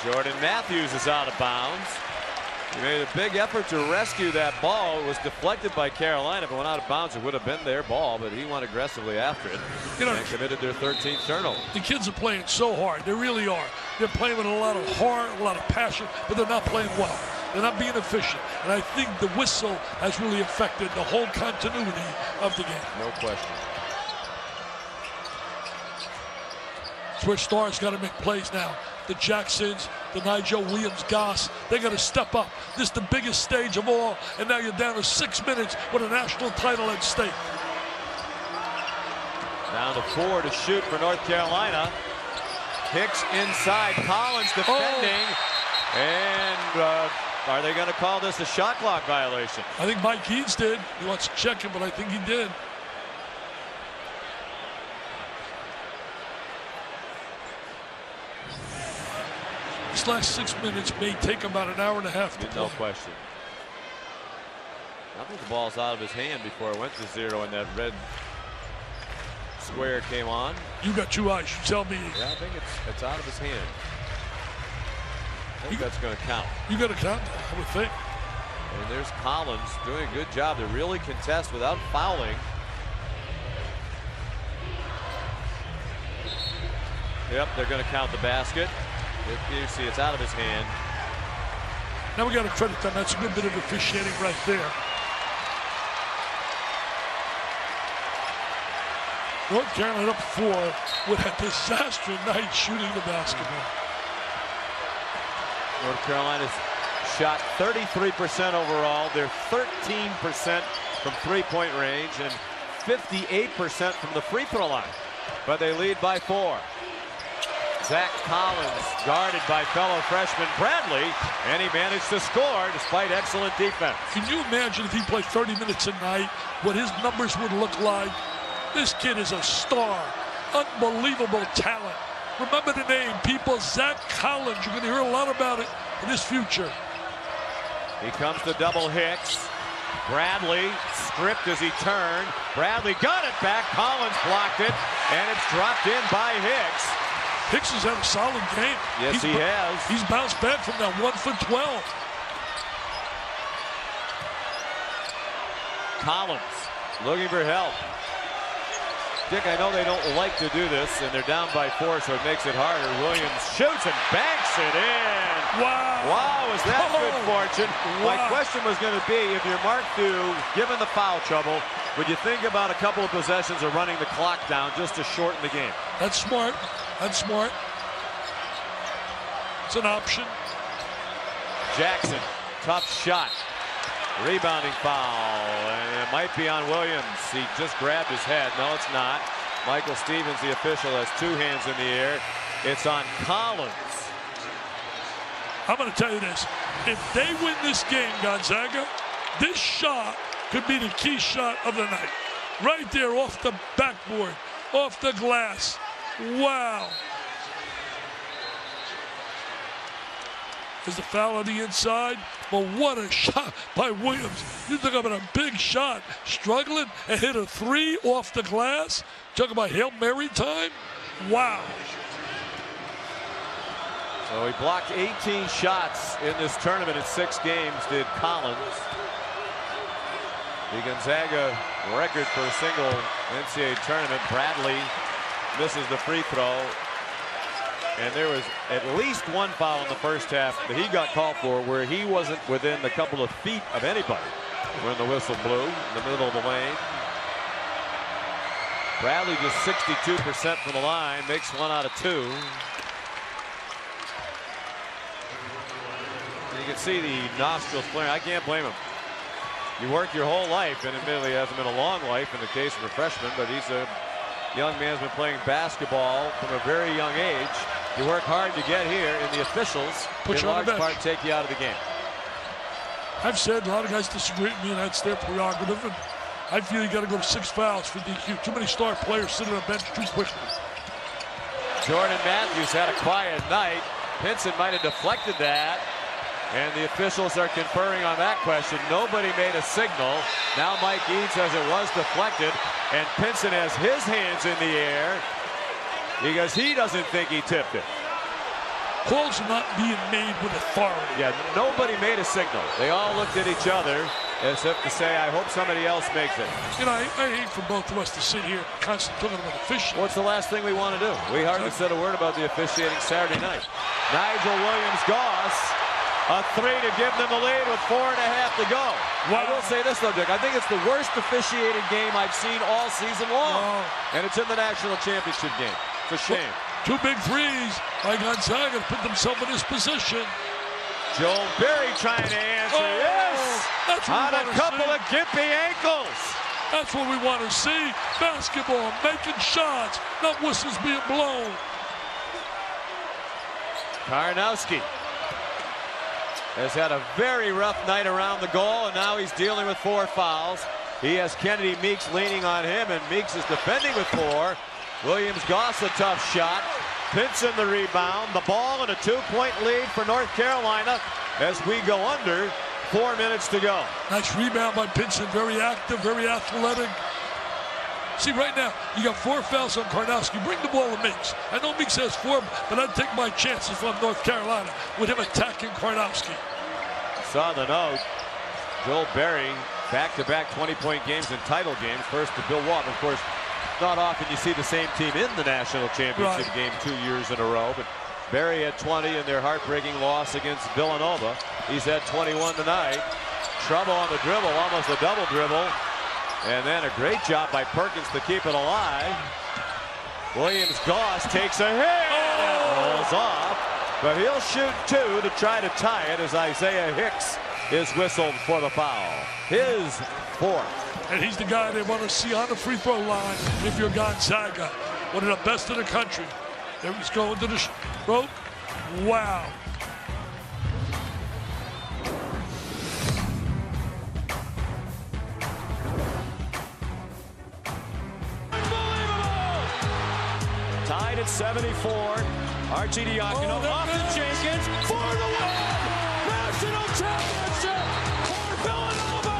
Jordan Matthews is out of bounds. He made a big effort to rescue that ball. It was deflected by Carolina. If it went out of bounds, it would have been their ball, but he went aggressively after it, and committed their 13th turnover. The kids are playing so hard. They really are. They're playing with a lot of heart, a lot of passion, but they're not playing well. They're not being efficient. And I think the whistle has really affected the whole continuity of the game. No question. It's where Stars got to make plays now. The Jacksons, the Nigel Williams-Goss, they got to step up. This is the biggest stage of all, and now you're down to 6 minutes with a national title at stake. Down to 4 to shoot for North Carolina. Hicks inside, Collins defending, and are they going to call this a shot clock violation? I think Mike Eads did. He wants to check him, but I think he did. This last 6 minutes may take about an hour and a half to play. No question. I think the ball's out of his hand before it went to 0 and that red square came on. You got 2 eyes, you tell me. Yeah, I think it's out of his hand. I think that's going to count. You got to count that, I would think. And there's Collins doing a good job to really contest without fouling. Yep, they're going to count the basket. You see, it's out of his hand. Now we got to credit them. That's a good bit of officiating right there. North Carolina up 4 with a disaster night shooting the basketball. North Carolina's shot 33% overall. They're 13% from 3-point range and 58% from the free throw line. But they lead by 4. Zach Collins guarded by fellow freshman Bradley, and he managed to score despite excellent defense. Can you imagine if he played 30 minutes a night, what his numbers would look like? This kid is a star, unbelievable talent. Remember the name, people, Zach Collins. You're going to hear a lot about it in his future. He comes to double Hicks. Bradley stripped as he turned. Bradley got it back. Collins blocked it, and it's dropped in by Hicks. Hicks has had a solid game. Yes, he has. He's bounced back from that 1 for 12. Collins looking for help. Dick, I know they don't like to do this, and they're down by 4, so it makes it harder. Williams shoots and banks it in. Wow. Wow, is that good fortune? Wow. My question was going to be, if you're Mark Dew, given the foul trouble, would you think about a couple of possessions of running the clock down just to shorten the game? That's smart. That's smart. It's an option. Jackson, tough shot. Rebounding foul, and it might be on Williams. He just grabbed his head. No, it's not. Michael Stevens, the official, has 2 hands in the air. It's on Collins. I'm going to tell you this. If they win this game, Gonzaga, this shot could be the key shot of the night. Right there off the backboard, off the glass. Wow. Is the foul on the inside? Well, what a shot by Williams. You talk about a big shot. Struggling and hit a 3 off the glass. Talk about Hail Mary time. Wow. So he blocked 18 shots in this tournament in 6 games, did Collins. The Gonzaga record for a single NCAA tournament. Bradley misses the free throw. And there was at least 1 foul in the first half that he got called for where he wasn't within a couple of feet of anybody when the whistle blew in the middle of the lane. Bradley just 62% from the line, makes 1 out of 2. And you can see the nostrils flaring. I can't blame him. You work your whole life, and admittedly it hasn't been a long life in the case of a freshman, but he's a young man who's been playing basketball from a very young age. You work hard to get here, and the officials, in large part, take you out of the game. I've said a lot of guys disagree with me, and that's their prerogative. And I feel you got to go to 6 fouls for DQ. Too many star players sitting on the bench too quickly. Jordan Matthews had a quiet night. Pinson might have deflected that, and the officials are conferring on that question. Nobody made a signal. Now Mike Eads says it was deflected, and Pinson has his hands in the air because he doesn't think he tipped it. Calls are not being made with authority. Yeah, nobody made a signal. They all looked at each other as if to say, I hope somebody else makes it. You know, I hate for both of us to sit here constantly talking about officiating. What's the last thing we want to do? We hardly said a word about the officiating Saturday night. Nigel Williams-Goss, a 3 to give them the lead with 4.5 to go. Wow. I will say this, though, Dick. I think it's the worst officiated game I've seen all season long. Wow. And it's in the national championship game. It's a shame. 2 big threes by Gonzaga to put themselves in this position. Joel Berry trying to answer. Yes! That's what on a couple of gimpy ankles. That's what we want to see. Basketball, making shots, not whistles being blown. Karnowski has had a very rough night around the goal, and now he's dealing with 4 fouls. He has Kennedy Meeks leaning on him, and Meeks is defending with 4. Williams-Goss a tough shot. Pinson the rebound. The ball and a 2-point lead for North Carolina as we go under 4 minutes to go. Nice rebound by Pinson. Very active, very athletic. See, right now, you got 4 fouls on Karnowski. Bring the ball to Meeks. I know Meeks has 4, but I'd take my chances from North Carolina with him attacking Karnowski. Saw the note. Joel Berry, back-to-back 20-point games and title games. First to Bill Walton, of course. Not often you see the same team in the national championship game 2 years in a row, but Berry had 20 in their heartbreaking loss against Villanova. He's had 21 tonight. Trouble on the dribble, almost a double dribble. And then a great job by Perkins to keep it alive. Williams-Goss takes a hit and rolls off, but he'll shoot 2 to try to tie it as Isaiah Hicks is whistled for the foul. His 4th. And he's the guy they want to see on the free throw line if you're Gonzaga. One of the best in the country. There he's going to the rope. Wow. Tied at 74. Archie Diacono off to Jenkins for the win! National championship for Villanova!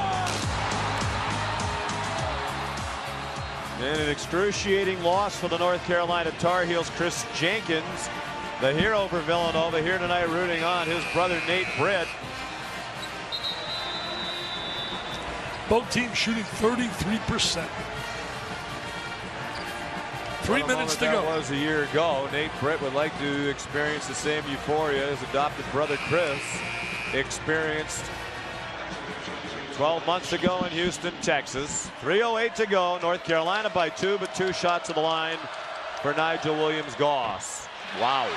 And an excruciating loss for the North Carolina Tar Heels. Chris Jenkins, the hero for Villanova, here tonight rooting on his brother Nate Britt. Both teams shooting 33%. 3 minutes to go. That was a year ago. Nate Britt would like to experience the same euphoria his adopted brother Chris experienced 12 months ago in Houston, Texas. 3:08 to go. North Carolina by 2, but 2 shots to the line for Nigel Williams-Goss. Wow.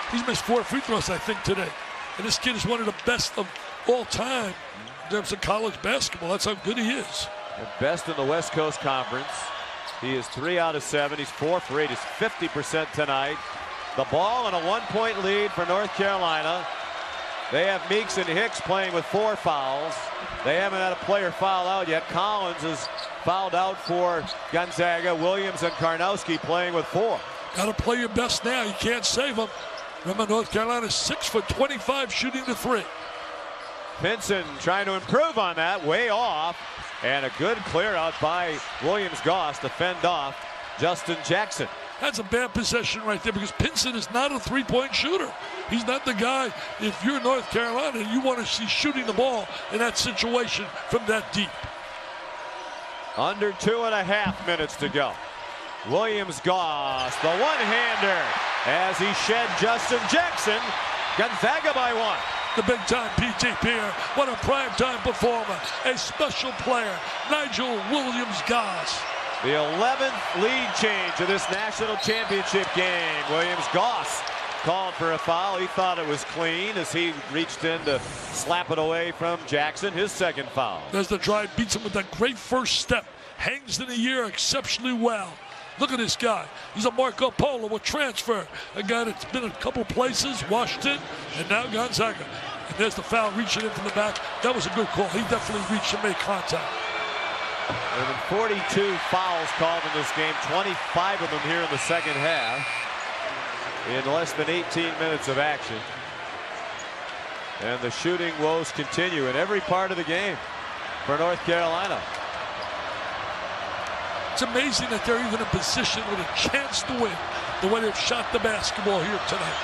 He's missed 4 free throws, I think, today. And this kid is one of the best of all time in terms of college basketball. That's how good he is. The best in the West Coast Conference. He is 3 out of 7. He's 4 for 8. He's 50% tonight. The ball and a 1-point lead for North Carolina. They have Meeks and Hicks playing with 4 fouls. They haven't had a player foul out yet. Collins is fouled out for Gonzaga. Williams and Karnowski playing with 4. Got to play your best now. You can't save them. Remember, North Carolina 6 for 25 shooting the 3. Pinson trying to improve on that. Way off. And a good clear out by Williams-Goss to fend off Justin Jackson. That's a bad possession right there because Pinson is not a 3-point shooter. He's not the guy, if you're North Carolina, you want to see shooting the ball in that situation from that deep. Under 2.5 minutes to go. Williams-Goss, the one-hander as he shed Justin Jackson. Gonzaga by 1. The big-time P.J. Pierre, what a prime-time performer, a special player, Nigel Williams-Goss. The 11th lead change of this national championship game. Williams-Goss called for a foul. He thought it was clean as he reached in to slap it away from Jackson. His second foul. There's the drive, beats him with that great first step. Hangs in the air exceptionally well. Look at this guy. He's a Marco Polo, a transfer. A guy that's been in a couple places, Washington, and now Gonzaga. And there's the foul reaching in from the back. That was a good call. He definitely reached and made contact. There have been 42 fouls called in this game, 25 of them here in the second half, in less than 18 minutes of action. And the shooting woes continue in every part of the game for North Carolina. It's amazing that they're even in position with a chance to win the way they've shot the basketball here tonight.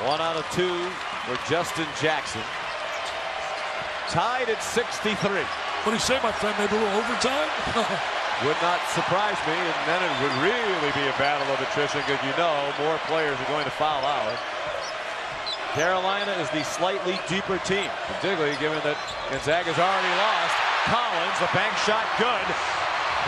1 out of 2 for Justin Jackson. Tied at 63. What do you say, my friend? Maybe a little overtime? Would not surprise me, and then it would really be a battle of attrition because you know more players are going to foul out. Carolina is the slightly deeper team, particularly given that Gonzaga's already lost. Collins, the bank shot good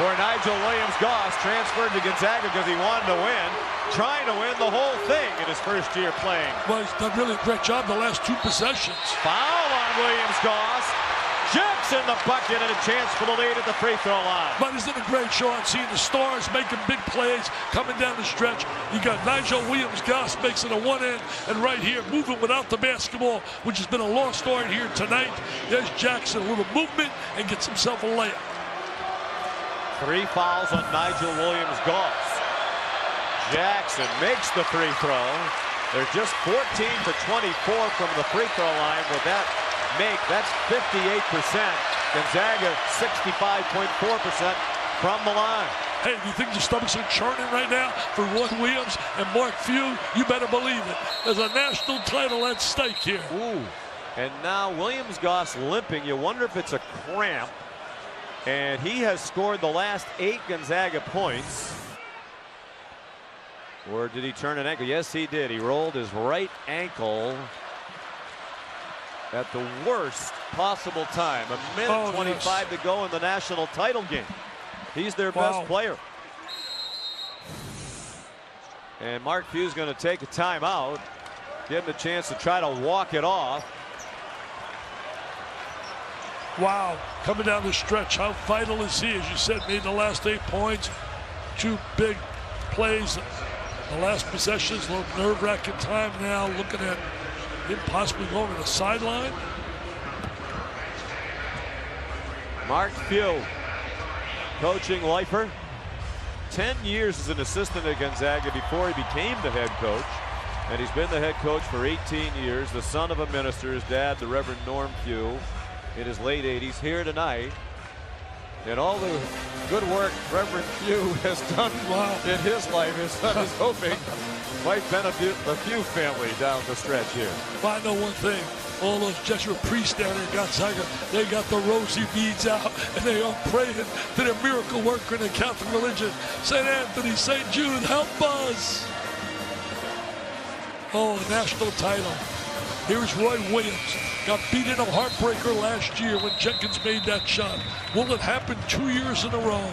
for Nigel Williams-Goss, transferred to Gonzaga because he wanted to win, trying to win the whole thing in his first year playing. Well, he's done really a great job the last 2 possessions. Foul on Williams-Goss. Jackson the bucket and a chance for the lead at the free throw line. But he's done a great job seeing the stars making big plays coming down the stretch. You got Nigel Williams-Goss makes it a one-end, and right here moving without the basketball, which has been a lost art here tonight. There's Jackson, a little movement, and gets himself a layup. 3 fouls on Nigel Williams-Goss. Jackson makes the free throw. They're just 14 for 24 from the free throw line with that make. That's 58%. Gonzaga 65.4% from the line. Hey, do you think your stomachs are churning right now for Roy Williams and Mark Few? You better believe it. There's a national title at stake here. Ooh. And now Williams-Goss limping. You wonder if it's a cramp. And he has scored the last 8 Gonzaga points. Or did he turn an ankle? Yes, he did. He rolled his right ankle at the worst possible time. A minute 25 to go in the national title game. He's their best player. And Mark Few's going to take a timeout, give him a chance to try to walk it off. Wow, coming down the stretch, how vital is he? As you said, made the last 8 points, 2 big plays. The last possessions, a little nerve-wracking time now, looking at him possibly going to the sideline. Mark Few, coaching lifer. 10 years as an assistant at Gonzaga before he became the head coach. And he's been the head coach for 18 years. The son of a minister, his dad, the Reverend Norm Few, in his late 80s, here tonight. And all the good work Reverend Few has done in his life, his son is hoping might benefit the Few family down the stretch here. Well, I know one thing. All those Jesuit priests down there in Gonzaga, they got the rosy beads out, and they are praying to the miracle worker in the Catholic religion. St. Anthony, St. Jude, help us. Oh, a national title. Here's Roy Williams. Got beat in a heartbreaker last year when Jenkins made that shot. Will it happen 2 years in a row,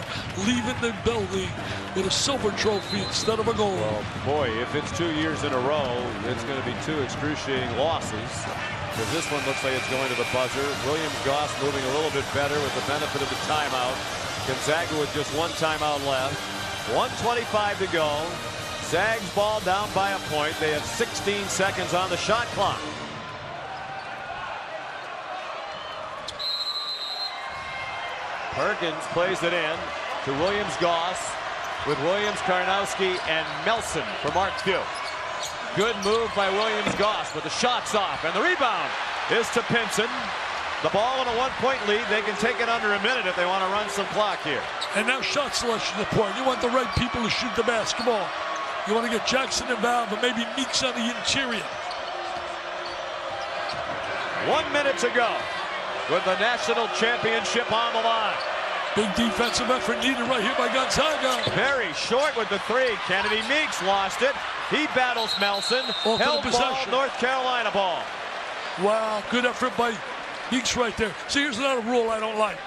leaving the building with a silver trophy instead of a gold? Well, boy, if it's 2 years in a row, it's going to be 2 excruciating losses. Because this one looks like it's going to the buzzer. Williams-Goss moving a little bit better with the benefit of the timeout. Gonzaga with just 1 timeout left. 1:25 to go. Zags ball down by a point. They have 16 seconds on the shot clock. Perkins plays it in to Williams-Goss with Williams, Karnowski, and Melson for Mark Few. Good move by Williams-Goss, but the shot's off, and the rebound is to Pinson. The ball in a 1-point lead. They can take it under a minute if they want to run some clock here. And now shot selection is important. You want the right people to shoot the basketball. You want to get Jackson involved, but maybe Meeks on the interior. 1 minute to go with the national championship on the line. Big defensive effort needed right here by Gonzaga. Very short with the 3. Kennedy Meeks lost it. He battles Melson. Held ball, North Carolina ball. Wow, good effort by Meeks right there. See, here's another rule I don't like.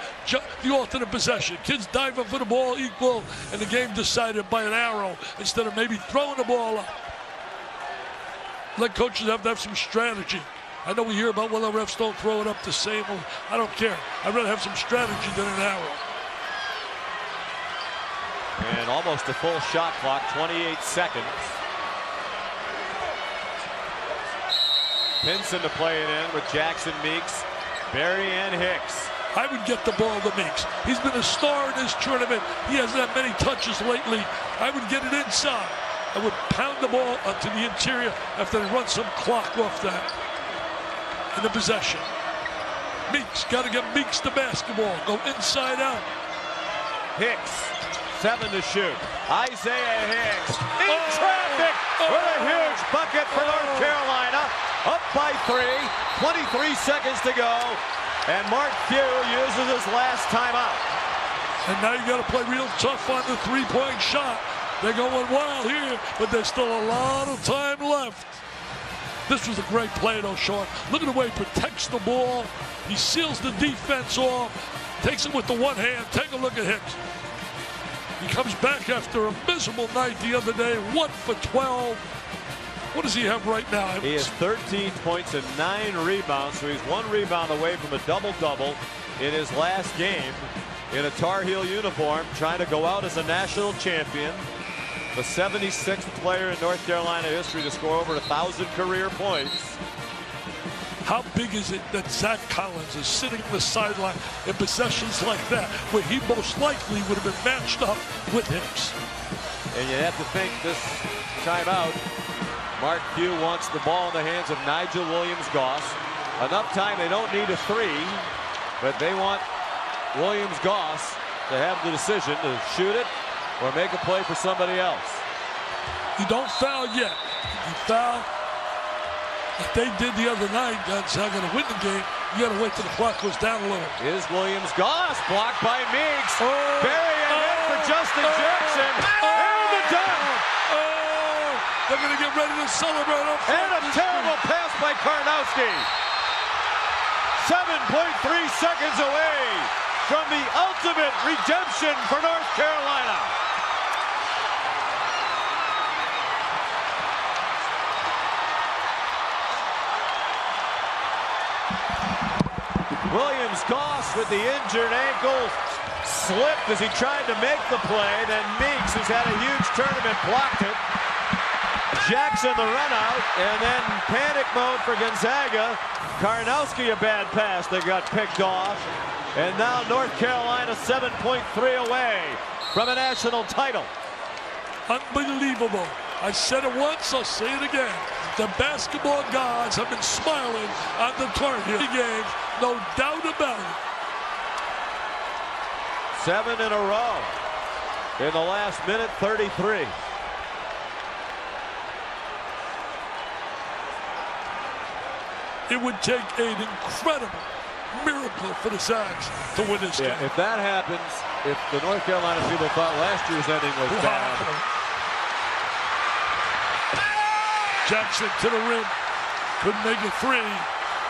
the alternate possession. Kids diving for the ball equal, and the game decided by an arrow instead of maybe throwing the ball up. Let coaches have to have some strategy. I know we hear about, well, the refs don't throw it up the same. I don't care. I'd rather have some strategy than an arrow. And almost a full shot clock, 28 seconds. Pinson to play it in with Jackson, Meeks, Berry, and Hicks. I would get the ball to Meeks. He's been a star in this tournament. He hasn't had many touches lately. I would get it inside. I would pound the ball to the interior after they run some clock off that. In the possession. Meeks, got to get Meeks the basketball. Go inside out. Hicks, 7 to shoot. Isaiah Hicks in traffic with a huge bucket for North Carolina. Up by 3, 23 seconds to go. And Mark Few uses his last timeout. And now you got to play real tough on the three-point shot. They're going wild here, but there's still a lot of time left. This was a great play, though, Sean. Look at the way he protects the ball. He seals the defense off, takes it with the one hand. Take a look at Hicks. He comes back after a miserable night the other day, 1 for 12. What does he have right now? He has 13 points and 9 rebounds, so he's 1 rebound away from a double-double in his last game in a Tar Heel uniform, trying to go out as a national champion. The 76th player in North Carolina history to score over 1,000 career points. How big is it that Zach Collins is sitting on the sideline in possessions like that, where he most likely would have been matched up with Hicks? And you have to think this timeout, Mark Few wants the ball in the hands of Nigel Williams-Goss. Enough time, they don't need a 3, but they want Williams-Goss to have the decision to shoot it or make a play for somebody else. You don't foul yet. You foul like they did the other night. Gonzaga to win the game. You got to wait till the clock goes down a little. Is Williams-Goss blocked by Meeks. Berry and in for Justin Jackson. And the dunk. They're going to get ready to celebrate. And a terrible pass by Karnowski. 7.3 seconds away from the ultimate redemption for North Carolina. Williams-Goss with the injured ankle slipped as he tried to make the play. Then Meeks, who's had a huge tournament, blocked it. Jackson the run out, and then panic mode for Gonzaga. Karnowski a bad pass that got picked off. And now North Carolina 7.3 away from a national title. Unbelievable. I said it once, I'll say it again. The basketball gods have been smiling on the Tarheels game, no doubt about it. 7 in a row in the last minute 33. It would take an incredible miracle for the Zags to win this game. If that happens, if the North Carolina people thought last year's ending was bad. Jackson to the rim, couldn't make a 3.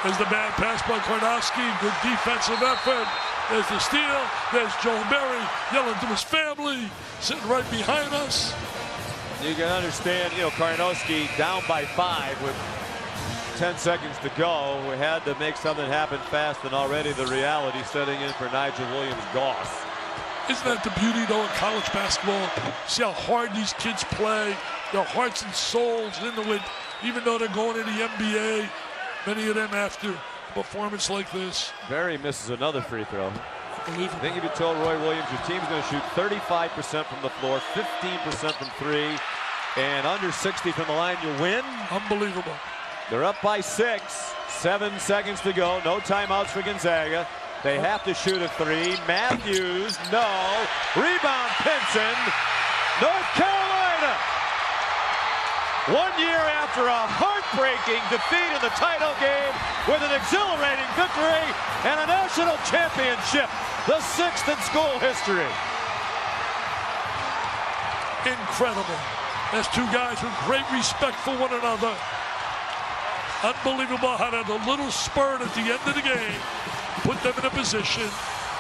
There's the bad pass by Karnowski, good defensive effort. There's the steal, there's Joel Berry yelling to his family, sitting right behind us. You can understand, Karnowski down by 5 with 10 seconds to go. We had to make something happen fast, and already the reality setting in for Nigel Williams-Goss. Isn't that the beauty, though, of college basketball? See how hard these kids play, their hearts and souls into it, even though they're going to the NBA, many of them after a performance like this. Berry misses another free throw. Unbelievable. I think if you told Roy Williams your team's going to shoot 35% from the floor, 15% from 3, and under 60 from the line, you win. Unbelievable. They're up by 6, 7 seconds to go. No timeouts for Gonzaga. They have to shoot a 3. Matthews, no. Rebound, Pinson. North Carolina, 1 year after a heartbreaking defeat in the title game with an exhilarating victory and a national championship, the 6th in school history. Incredible. There's two guys with great respect for one another. Unbelievable how that a little spurt at the end of the game put them in a position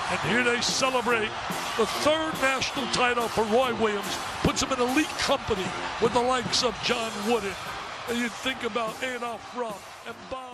And here they celebrate the third national title for Roy Williams. Puts him in elite company with the likes of John Wooden. And you think about Adolph Rupp and Bob.